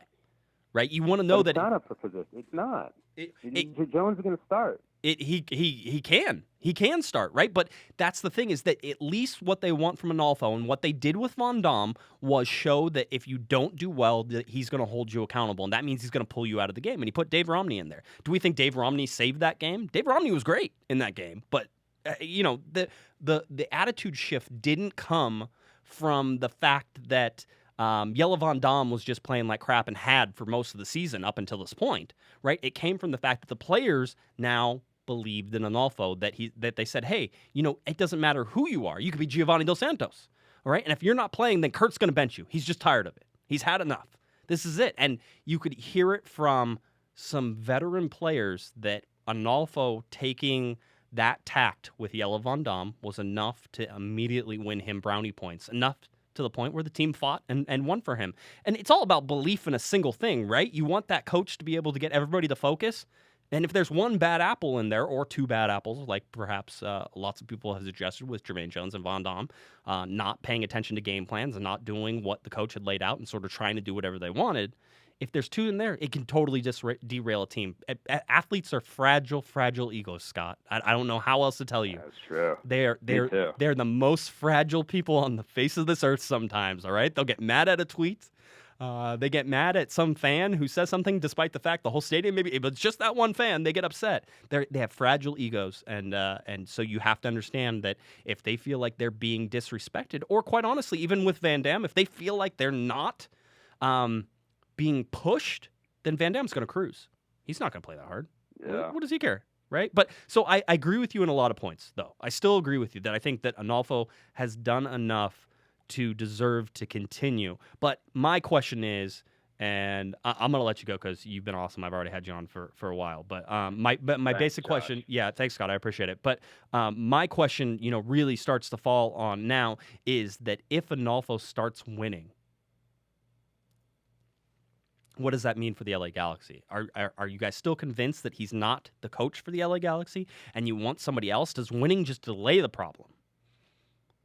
Right? You want to know that it's not up for position. It's not. Jones is going to start. He can start, right? But that's the thing, is that at least what they want from Analfo and what they did with Von Dam was show that if you don't do well, that he's going to hold you accountable, and that means he's going to pull you out of the game. And he put Dave Romney in there. Do we think Dave Romney saved that game? Dave Romney was great in that game, but the attitude shift didn't come from the fact that Jelle Van Dam was just playing like crap and had for most of the season up until this point, right? It came from the fact that the players now believed in Analfo, that they said, hey, it doesn't matter who you are. You could be Giovani dos Santos, all right? And if you're not playing, then Kurt's going to bench you. He's just tired of it. He's had enough. This is it. And you could hear it from some veteran players that Analfo taking that tact with Jelle Van Dam was enough to immediately win him brownie points, enough to the point where the team fought and won for him. And it's all about belief in a single thing, right? You want that coach to be able to get everybody to focus. And if there's one bad apple in there, or two bad apples, like perhaps lots of people have suggested with Jermaine Jones and Von Dam, not paying attention to game plans and not doing what the coach had laid out and sort of trying to do whatever they wanted, if there's two in there, it can totally just derail a team. Athletes are fragile egos, Scott. I don't know how else to tell you. That's true. They're the most fragile people on the face of this earth sometimes, all right? They'll get mad at a tweet. They get mad at some fan who says something despite the fact the whole stadium, maybe, but it's just that one fan, they get upset. They have fragile egos, and so you have to understand that if they feel like they're being disrespected, or quite honestly, even with Van Dam, if they feel like they're not being pushed, then Van Dam's going to cruise. He's not going to play that hard. Yeah. What does he care, right? But so I agree with you in a lot of points, though. I still agree with you that I think that Analfo has done enough to deserve to continue. But my question is, and I'm going to let you go because you've been awesome. I've already had you on for a while. But my Thanks, basic Josh. question, yeah, thanks, Scott. I appreciate it. But my question, really starts to fall on now is that if Analfo starts winning, what does that mean for the LA Galaxy? Are you guys still convinced that he's not the coach for the LA Galaxy and you want somebody else? Does winning just delay the problem?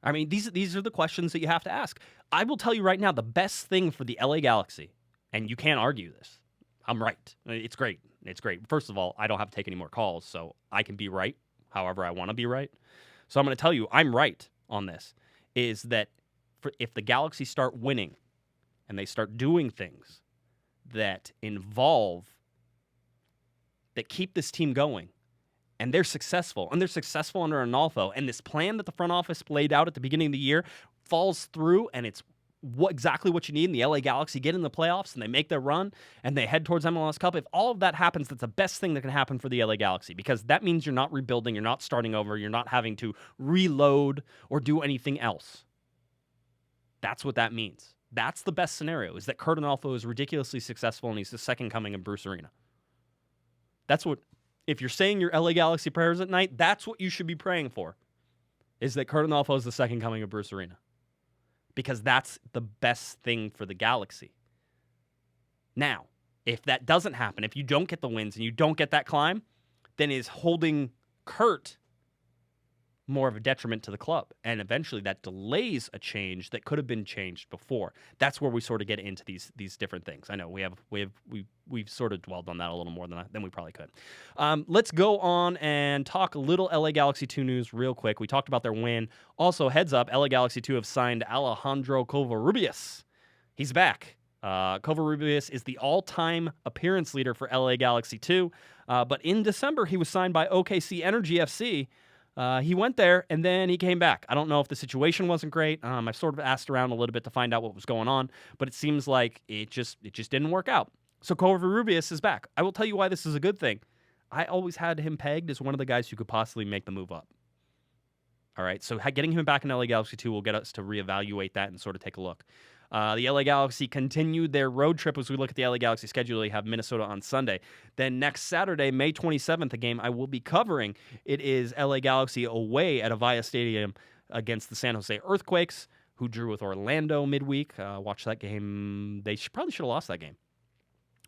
I mean, these are the questions that you have to ask. I will tell you right now, the best thing for the LA Galaxy, and you can't argue this, I'm right. It's great. It's great. First of all, I don't have to take any more calls, so I can be right however I want to be right. So I'm going to tell you I'm right on this, is that if the Galaxy start winning and they start doing things that keep this team going, and they're successful under Analfo, and this plan that the front office laid out at the beginning of the year falls through, and it's exactly what you need, and the LA Galaxy get in the playoffs, and they make their run, and they head towards MLS Cup. If all of that happens, that's the best thing that can happen for the LA Galaxy, because that means you're not rebuilding, you're not starting over, you're not having to reload or do anything else. That's what that means. That's the best scenario, is that Curt Analfo is ridiculously successful, and he's the second coming of Bruce Arena. That's what... If you're saying your LA Galaxy prayers at night, that's what you should be praying for, is that Curt Analfo is the second coming of Bruce Arena. Because that's the best thing for the Galaxy. Now, if that doesn't happen, if you don't get the wins and you don't get that climb, then is holding Curt more of a detriment to the club, and eventually that delays a change that could have been changed before. That's where we sort of get into these different things. I know we've sort of dwelled on that a little more than we probably could. Let's go on and talk a little LA Galaxy 2 news real quick. We talked about their win. Also, heads up, LA Galaxy 2 have signed Alejandro Covarrubias. He's back. Covarrubias is the all-time appearance leader for LA Galaxy 2, but in December he was signed by OKC Energy FC. He went there, and then he came back. I don't know if the situation wasn't great. I sort of asked around a little bit to find out what was going on, but it seems like it just didn't work out. So Covarrubias is back. I will tell you why this is a good thing. I always had him pegged as one of the guys who could possibly make the move up. All right, so getting him back in LA Galaxy 2 will get us to reevaluate that and sort of take a look. The LA Galaxy continued their road trip. As we look at the LA Galaxy schedule, they have Minnesota on Sunday. Then next Saturday, May 27th, a game I will be covering. It is LA Galaxy away at Avaya Stadium against the San Jose Earthquakes, who drew with Orlando midweek. Watch that game. They probably should have lost that game.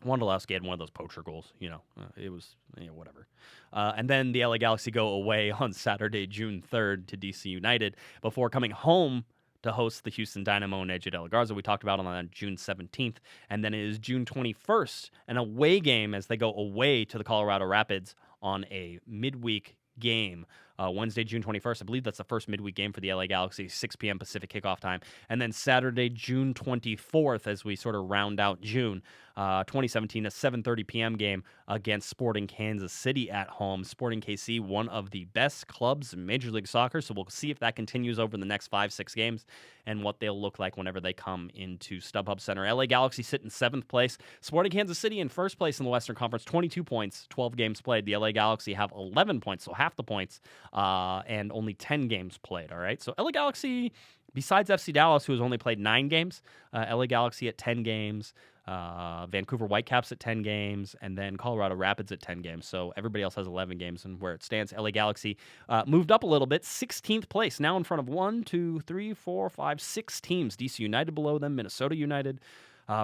Wondolowski had one of those poacher goals. It was whatever. And then the LA Galaxy go away on Saturday, June 3rd to DC United before coming home to host the Houston Dynamo and Edge de la Garza. We talked about it on June 17th. And then it is June 21st, an away game as they go away to the Colorado Rapids on a midweek game. Wednesday, June 21st. I believe that's the first midweek game for the LA Galaxy, 6 p.m. Pacific kickoff time. And then Saturday, June 24th, as we sort of round out June 2017, a 7:30 p.m. game against Sporting Kansas City at home. Sporting KC, one of the best clubs in Major League Soccer, so we'll see if that continues over the next 5-6 games and what they'll look like whenever they come into StubHub Center. LA Galaxy sit in 7th place. Sporting Kansas City in 1st place in the Western Conference, 22 points, 12 games played. The LA Galaxy have 11 points, so half the points, and only 10 games played, all right? So LA Galaxy, besides FC Dallas, who has only played 9 games, LA Galaxy at 10 games, Vancouver Whitecaps at 10 games, and then Colorado Rapids at 10 games. So everybody else has 11 games, and where it stands, LA Galaxy moved up a little bit, 16th place, now in front of 6 teams. DC United below them, Minnesota United,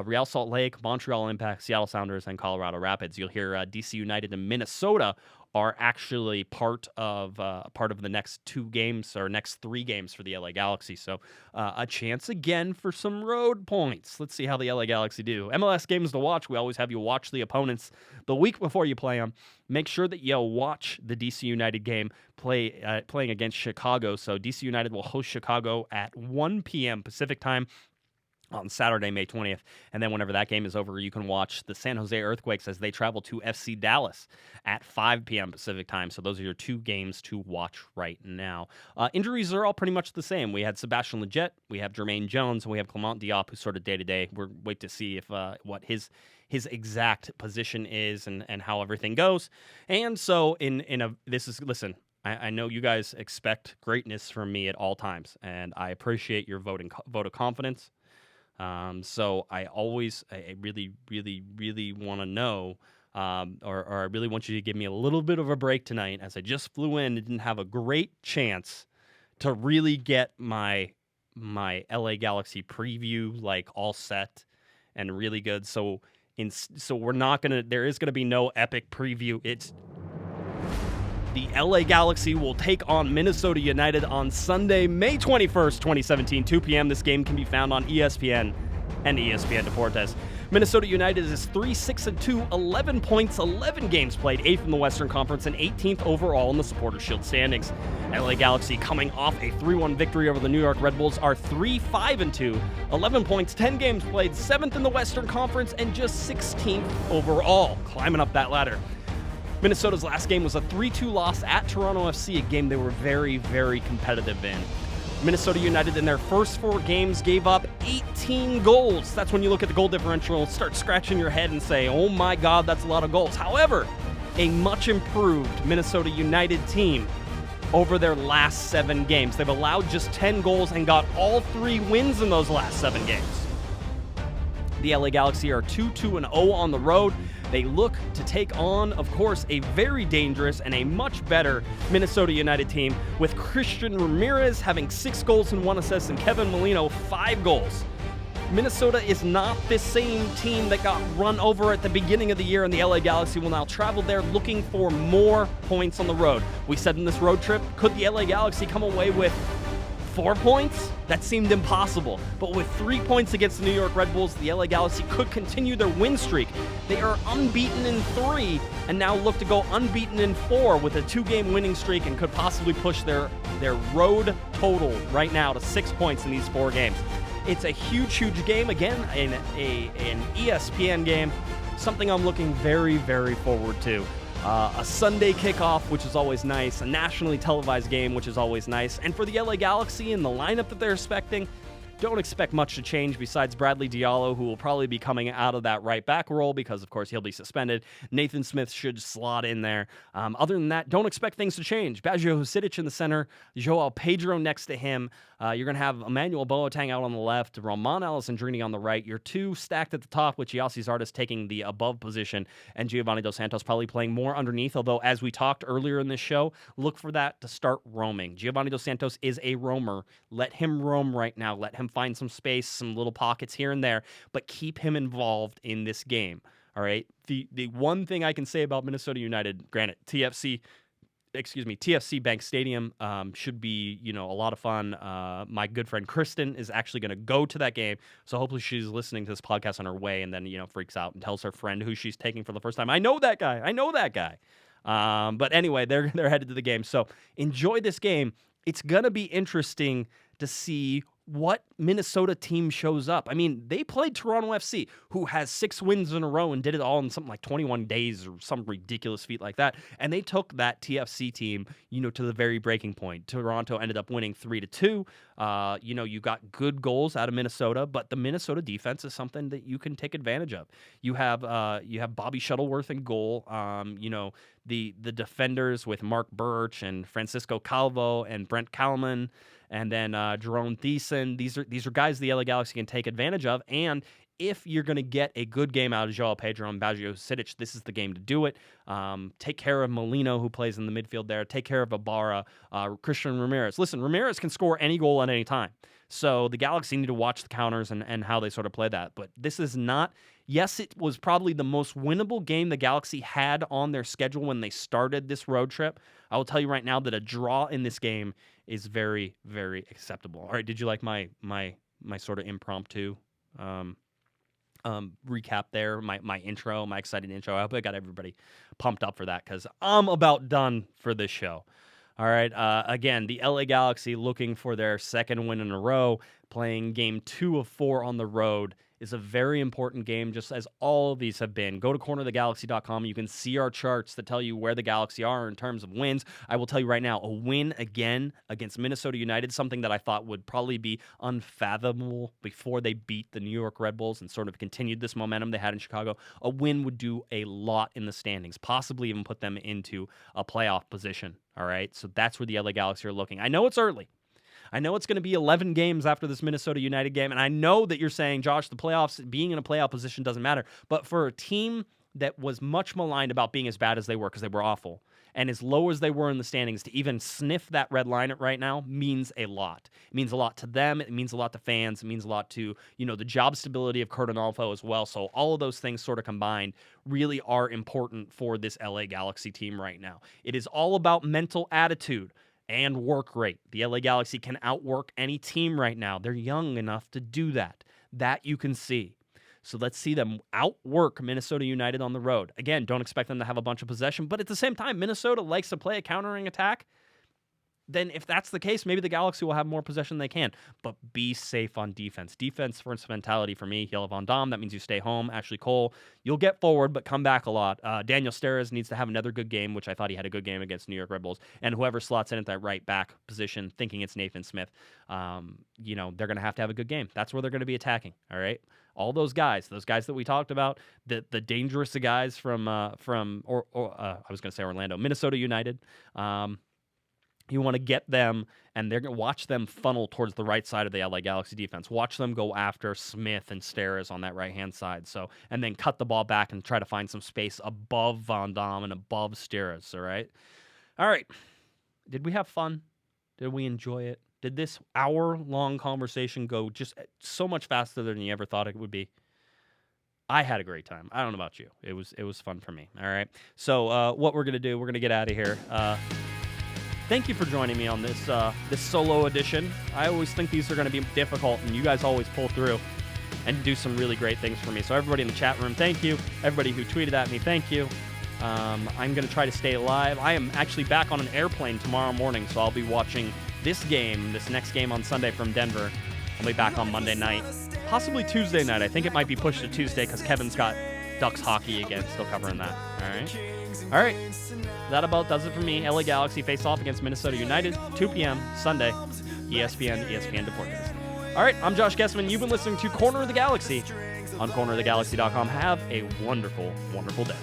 Real Salt Lake, Montreal Impact, Seattle Sounders, and Colorado Rapids. You'll hear DC United and Minnesota are actually part of the next 2 games or next 3 games for the LA Galaxy. So a chance again for some road points. Let's see how the LA Galaxy do. MLS games to watch. We always have you watch the opponents the week before you play them. Make sure that you watch the DC United game playing against Chicago. So DC United will host Chicago at 1 p.m. Pacific time on Saturday, May 20th. And then whenever that game is over, you can watch the San Jose Earthquakes as they travel to FC Dallas at 5 p.m. Pacific time. So those are your 2 games to watch right now. Injuries are all pretty much the same. We had Sebastian Lletget, we have Jermaine Jones, and we have Clement Diop, who's sort of day-to-day. We're wait to see if what his exact position is and how everything goes. And so listen, I know you guys expect greatness from me at all times, and I appreciate your vote of confidence. So I really, really, really want to know, or I really want you to give me a little bit of a break tonight, as I just flew in and didn't have a great chance to really get my LA Galaxy preview like all set and really good. So there is gonna be no epic preview. The LA Galaxy will take on Minnesota United on Sunday, May 21st, 2017, 2 p.m. This game can be found on ESPN and ESPN Deportes. Minnesota United is 3-6-2, 11 points, 11 games played, 8th in the Western Conference, and 18th overall in the Supporters' Shield standings. LA Galaxy, coming off a 3-1 victory over the New York Red Bulls, are 3-5-2, 11 points, 10 games played, 7th in the Western Conference, and just 16th overall, climbing up that ladder. Minnesota's last game was a 3-2 loss at Toronto FC, a game they were very, very competitive in. Minnesota United in their first 4 games gave up 18 goals. That's when you look at the goal differential, start scratching your head and say, oh my God, that's a lot of goals. However, a much improved Minnesota United team over their last 7 games. They've allowed just 10 goals and got all 3 wins in those last 7 games. The LA Galaxy are 2-2-0 on the road. They look to take on, of course, a very dangerous and a much better Minnesota United team, with Christian Ramirez having 6 goals and 1 assist and Kevin Molino 5 goals. Minnesota is not the same team that got run over at the beginning of the year, and the LA Galaxy will now travel there looking for more points on the road. We said in this road trip, could the LA Galaxy come away with 4 points? That seemed impossible. But with 3 points against the New York Red Bulls, the LA Galaxy could continue their win streak. They are unbeaten in 3 and now look to go unbeaten in 4 with a 2-game winning streak, and could possibly push their road total right now to 6 points in these 4 games. It's a huge, huge game. Again, an ESPN game, something I'm looking very, very forward to. A Sunday kickoff, which is always nice. A nationally televised game, which is always nice. And for the LA Galaxy and the lineup that they're expecting, don't expect much to change besides Bradley Diallo, who will probably be coming out of that right back role because, of course, he'll be suspended. Nathan Smith should slot in there. Other than that, don't expect things to change. Baggio Husidic in the center, Joao Pedro next to him. You're going to have Emmanuel Boateng out on the left, Roman Alessandrini on the right. Your 2 stacked at the top, with Gyasi Zardes taking the above position, and Giovani dos Santos probably playing more underneath, although, as we talked earlier in this show, look for that to start roaming. Giovani dos Santos is a roamer. Let him roam right now. Let him find some space, some little pockets here and there, but keep him involved in this game. All right. The one thing I can say about Minnesota United, granted, TFC TFC Bank Stadium should be, a lot of fun. My good friend Kristen is actually going to go to that game, so hopefully she's listening to this podcast on her way and then, freaks out and tells her friend who she's taking for the first time. I know that guy. But anyway, they're headed to the game, so enjoy this game. It's going to be interesting to see what Minnesota team shows up. I mean, they played Toronto FC, who has 6 wins in a row and did it all in something like 21 days or some ridiculous feat like that. And they took that TFC team, to the very breaking point. Toronto ended up winning 3-2. You got good goals out of Minnesota, but the Minnesota defense is something that you can take advantage of. You have Bobby Shuttleworth in goal. The defenders with Mark Birch and Francisco Calvo and Brent Kalman. And then Jerome Thiessen. These are guys the LA Galaxy can take advantage of. And if you're going to get a good game out of Joao Pedro and Baggio Sidic, this is the game to do it. Take care of Molino, who plays in the midfield there. Take care of Ibarra, Christian Ramirez. Listen, Ramirez can score any goal at any time. So the Galaxy need to watch the counters and how they sort of play that. But this is not... Yes, it was probably the most winnable game the Galaxy had on their schedule when they started this road trip. I will tell you right now that a draw in this game is very, very acceptable. All right, did you like my sort of impromptu recap there, my intro, my exciting intro? I hope I got everybody pumped up for that because I'm about done for this show. All right, again, the LA Galaxy looking for their second win in a row, playing game 2 of 4 on the road. Is a very important game, just as all of these have been. Go to cornerofthegalaxy.com. You can see our charts that tell you where the Galaxy are in terms of wins. I will tell you right now, a win again against Minnesota United, something that I thought would probably be unfathomable before they beat the New York Red Bulls and sort of continued this momentum they had in Chicago. A win would do a lot in the standings, possibly even put them into a playoff position. All right, so that's where the LA Galaxy are looking. I know it's early. I know it's going to be 11 games after this Minnesota United game, and I know that you're saying, Josh, the playoffs, being in a playoff position doesn't matter. But for a team that was much maligned about being as bad as they were because they were awful, and as low as they were in the standings, to even sniff that red line right now means a lot. It means a lot to them. It means a lot to fans. It means a lot to, the job stability of Curt Onalfo as well. So all of those things sort of combined really are important for this LA Galaxy team right now. It is all about mental attitude and work rate. The LA Galaxy can outwork any team right now. They're young enough to do that. That you can see. So let's see them outwork Minnesota United on the road. Again, don't expect them to have a bunch of possession, but at the same time, Minnesota likes to play a countering attack. Then if that's the case, maybe the Galaxy will have more possession than they can. But be safe on defense. Defense first mentality for me. Jelle Van Dam, that means you stay home. Ashley Cole, you'll get forward, but come back a lot. Daniel Steres needs to have another good game, which I thought he had a good game against New York Red Bulls. And whoever slots in at that right back position, thinking it's Nathan Smith, they're going to have a good game. That's where they're going to be attacking, all right? All those guys that we talked about, the dangerous guys from I was going to say Orlando, Minnesota United, you want to get them, and they're going to watch them funnel towards the right side of the LA Galaxy defense. Watch them go after Smith and Steres on that right-hand side. And then cut the ball back and try to find some space above Van Dam and above Steres, all right? All right. Did we have fun? Did we enjoy it? Did this hour-long conversation go just so much faster than you ever thought it would be? I had a great time. I don't know about you. It was fun for me, all right? So what we're going to do, we're going to get out of here. Thank you for joining me on this solo edition. I always think these are going to be difficult, and you guys always pull through and do some really great things for me. So everybody in the chat room, thank you. Everybody who tweeted at me, thank you. I'm going to try to stay alive. I am actually back on an airplane tomorrow morning, so I'll be watching this next game on Sunday from Denver. I'll be back on Monday night, possibly Tuesday night. I think it might be pushed to Tuesday because Kevin's got Ducks hockey again, still covering that. All right. That about does it for me. LA Galaxy face off against Minnesota United, 2 p.m. Sunday, ESPN Deportes. All right, I'm Josh Guesman. You've been listening to Corner of the Galaxy on cornerofthegalaxy.com. Have a wonderful, wonderful day.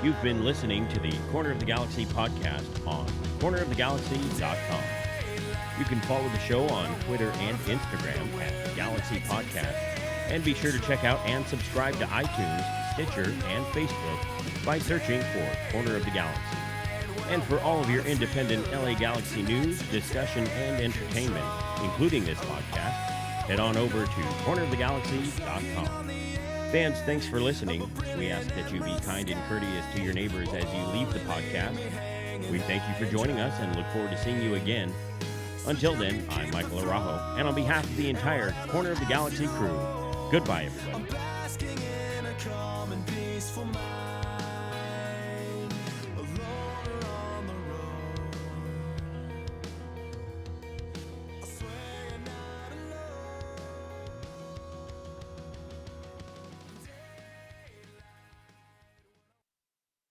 You've been listening to the Corner of the Galaxy podcast on cornerofthegalaxy.com. You can follow the show on Twitter and Instagram at Galaxy Podcast. And be sure to check out and subscribe to iTunes, Stitcher, and Facebook by searching for Corner of the Galaxy. And for all of your independent LA Galaxy news, discussion, and entertainment, including this podcast, head on over to cornerofthegalaxy.com. Fans, thanks for listening. We ask that you be kind and courteous to your neighbors as you leave the podcast. We thank you for joining us and look forward to seeing you again. Until then, I'm Michael Araujo, and on behalf of the entire Corner of the Galaxy crew, goodbye, everybody.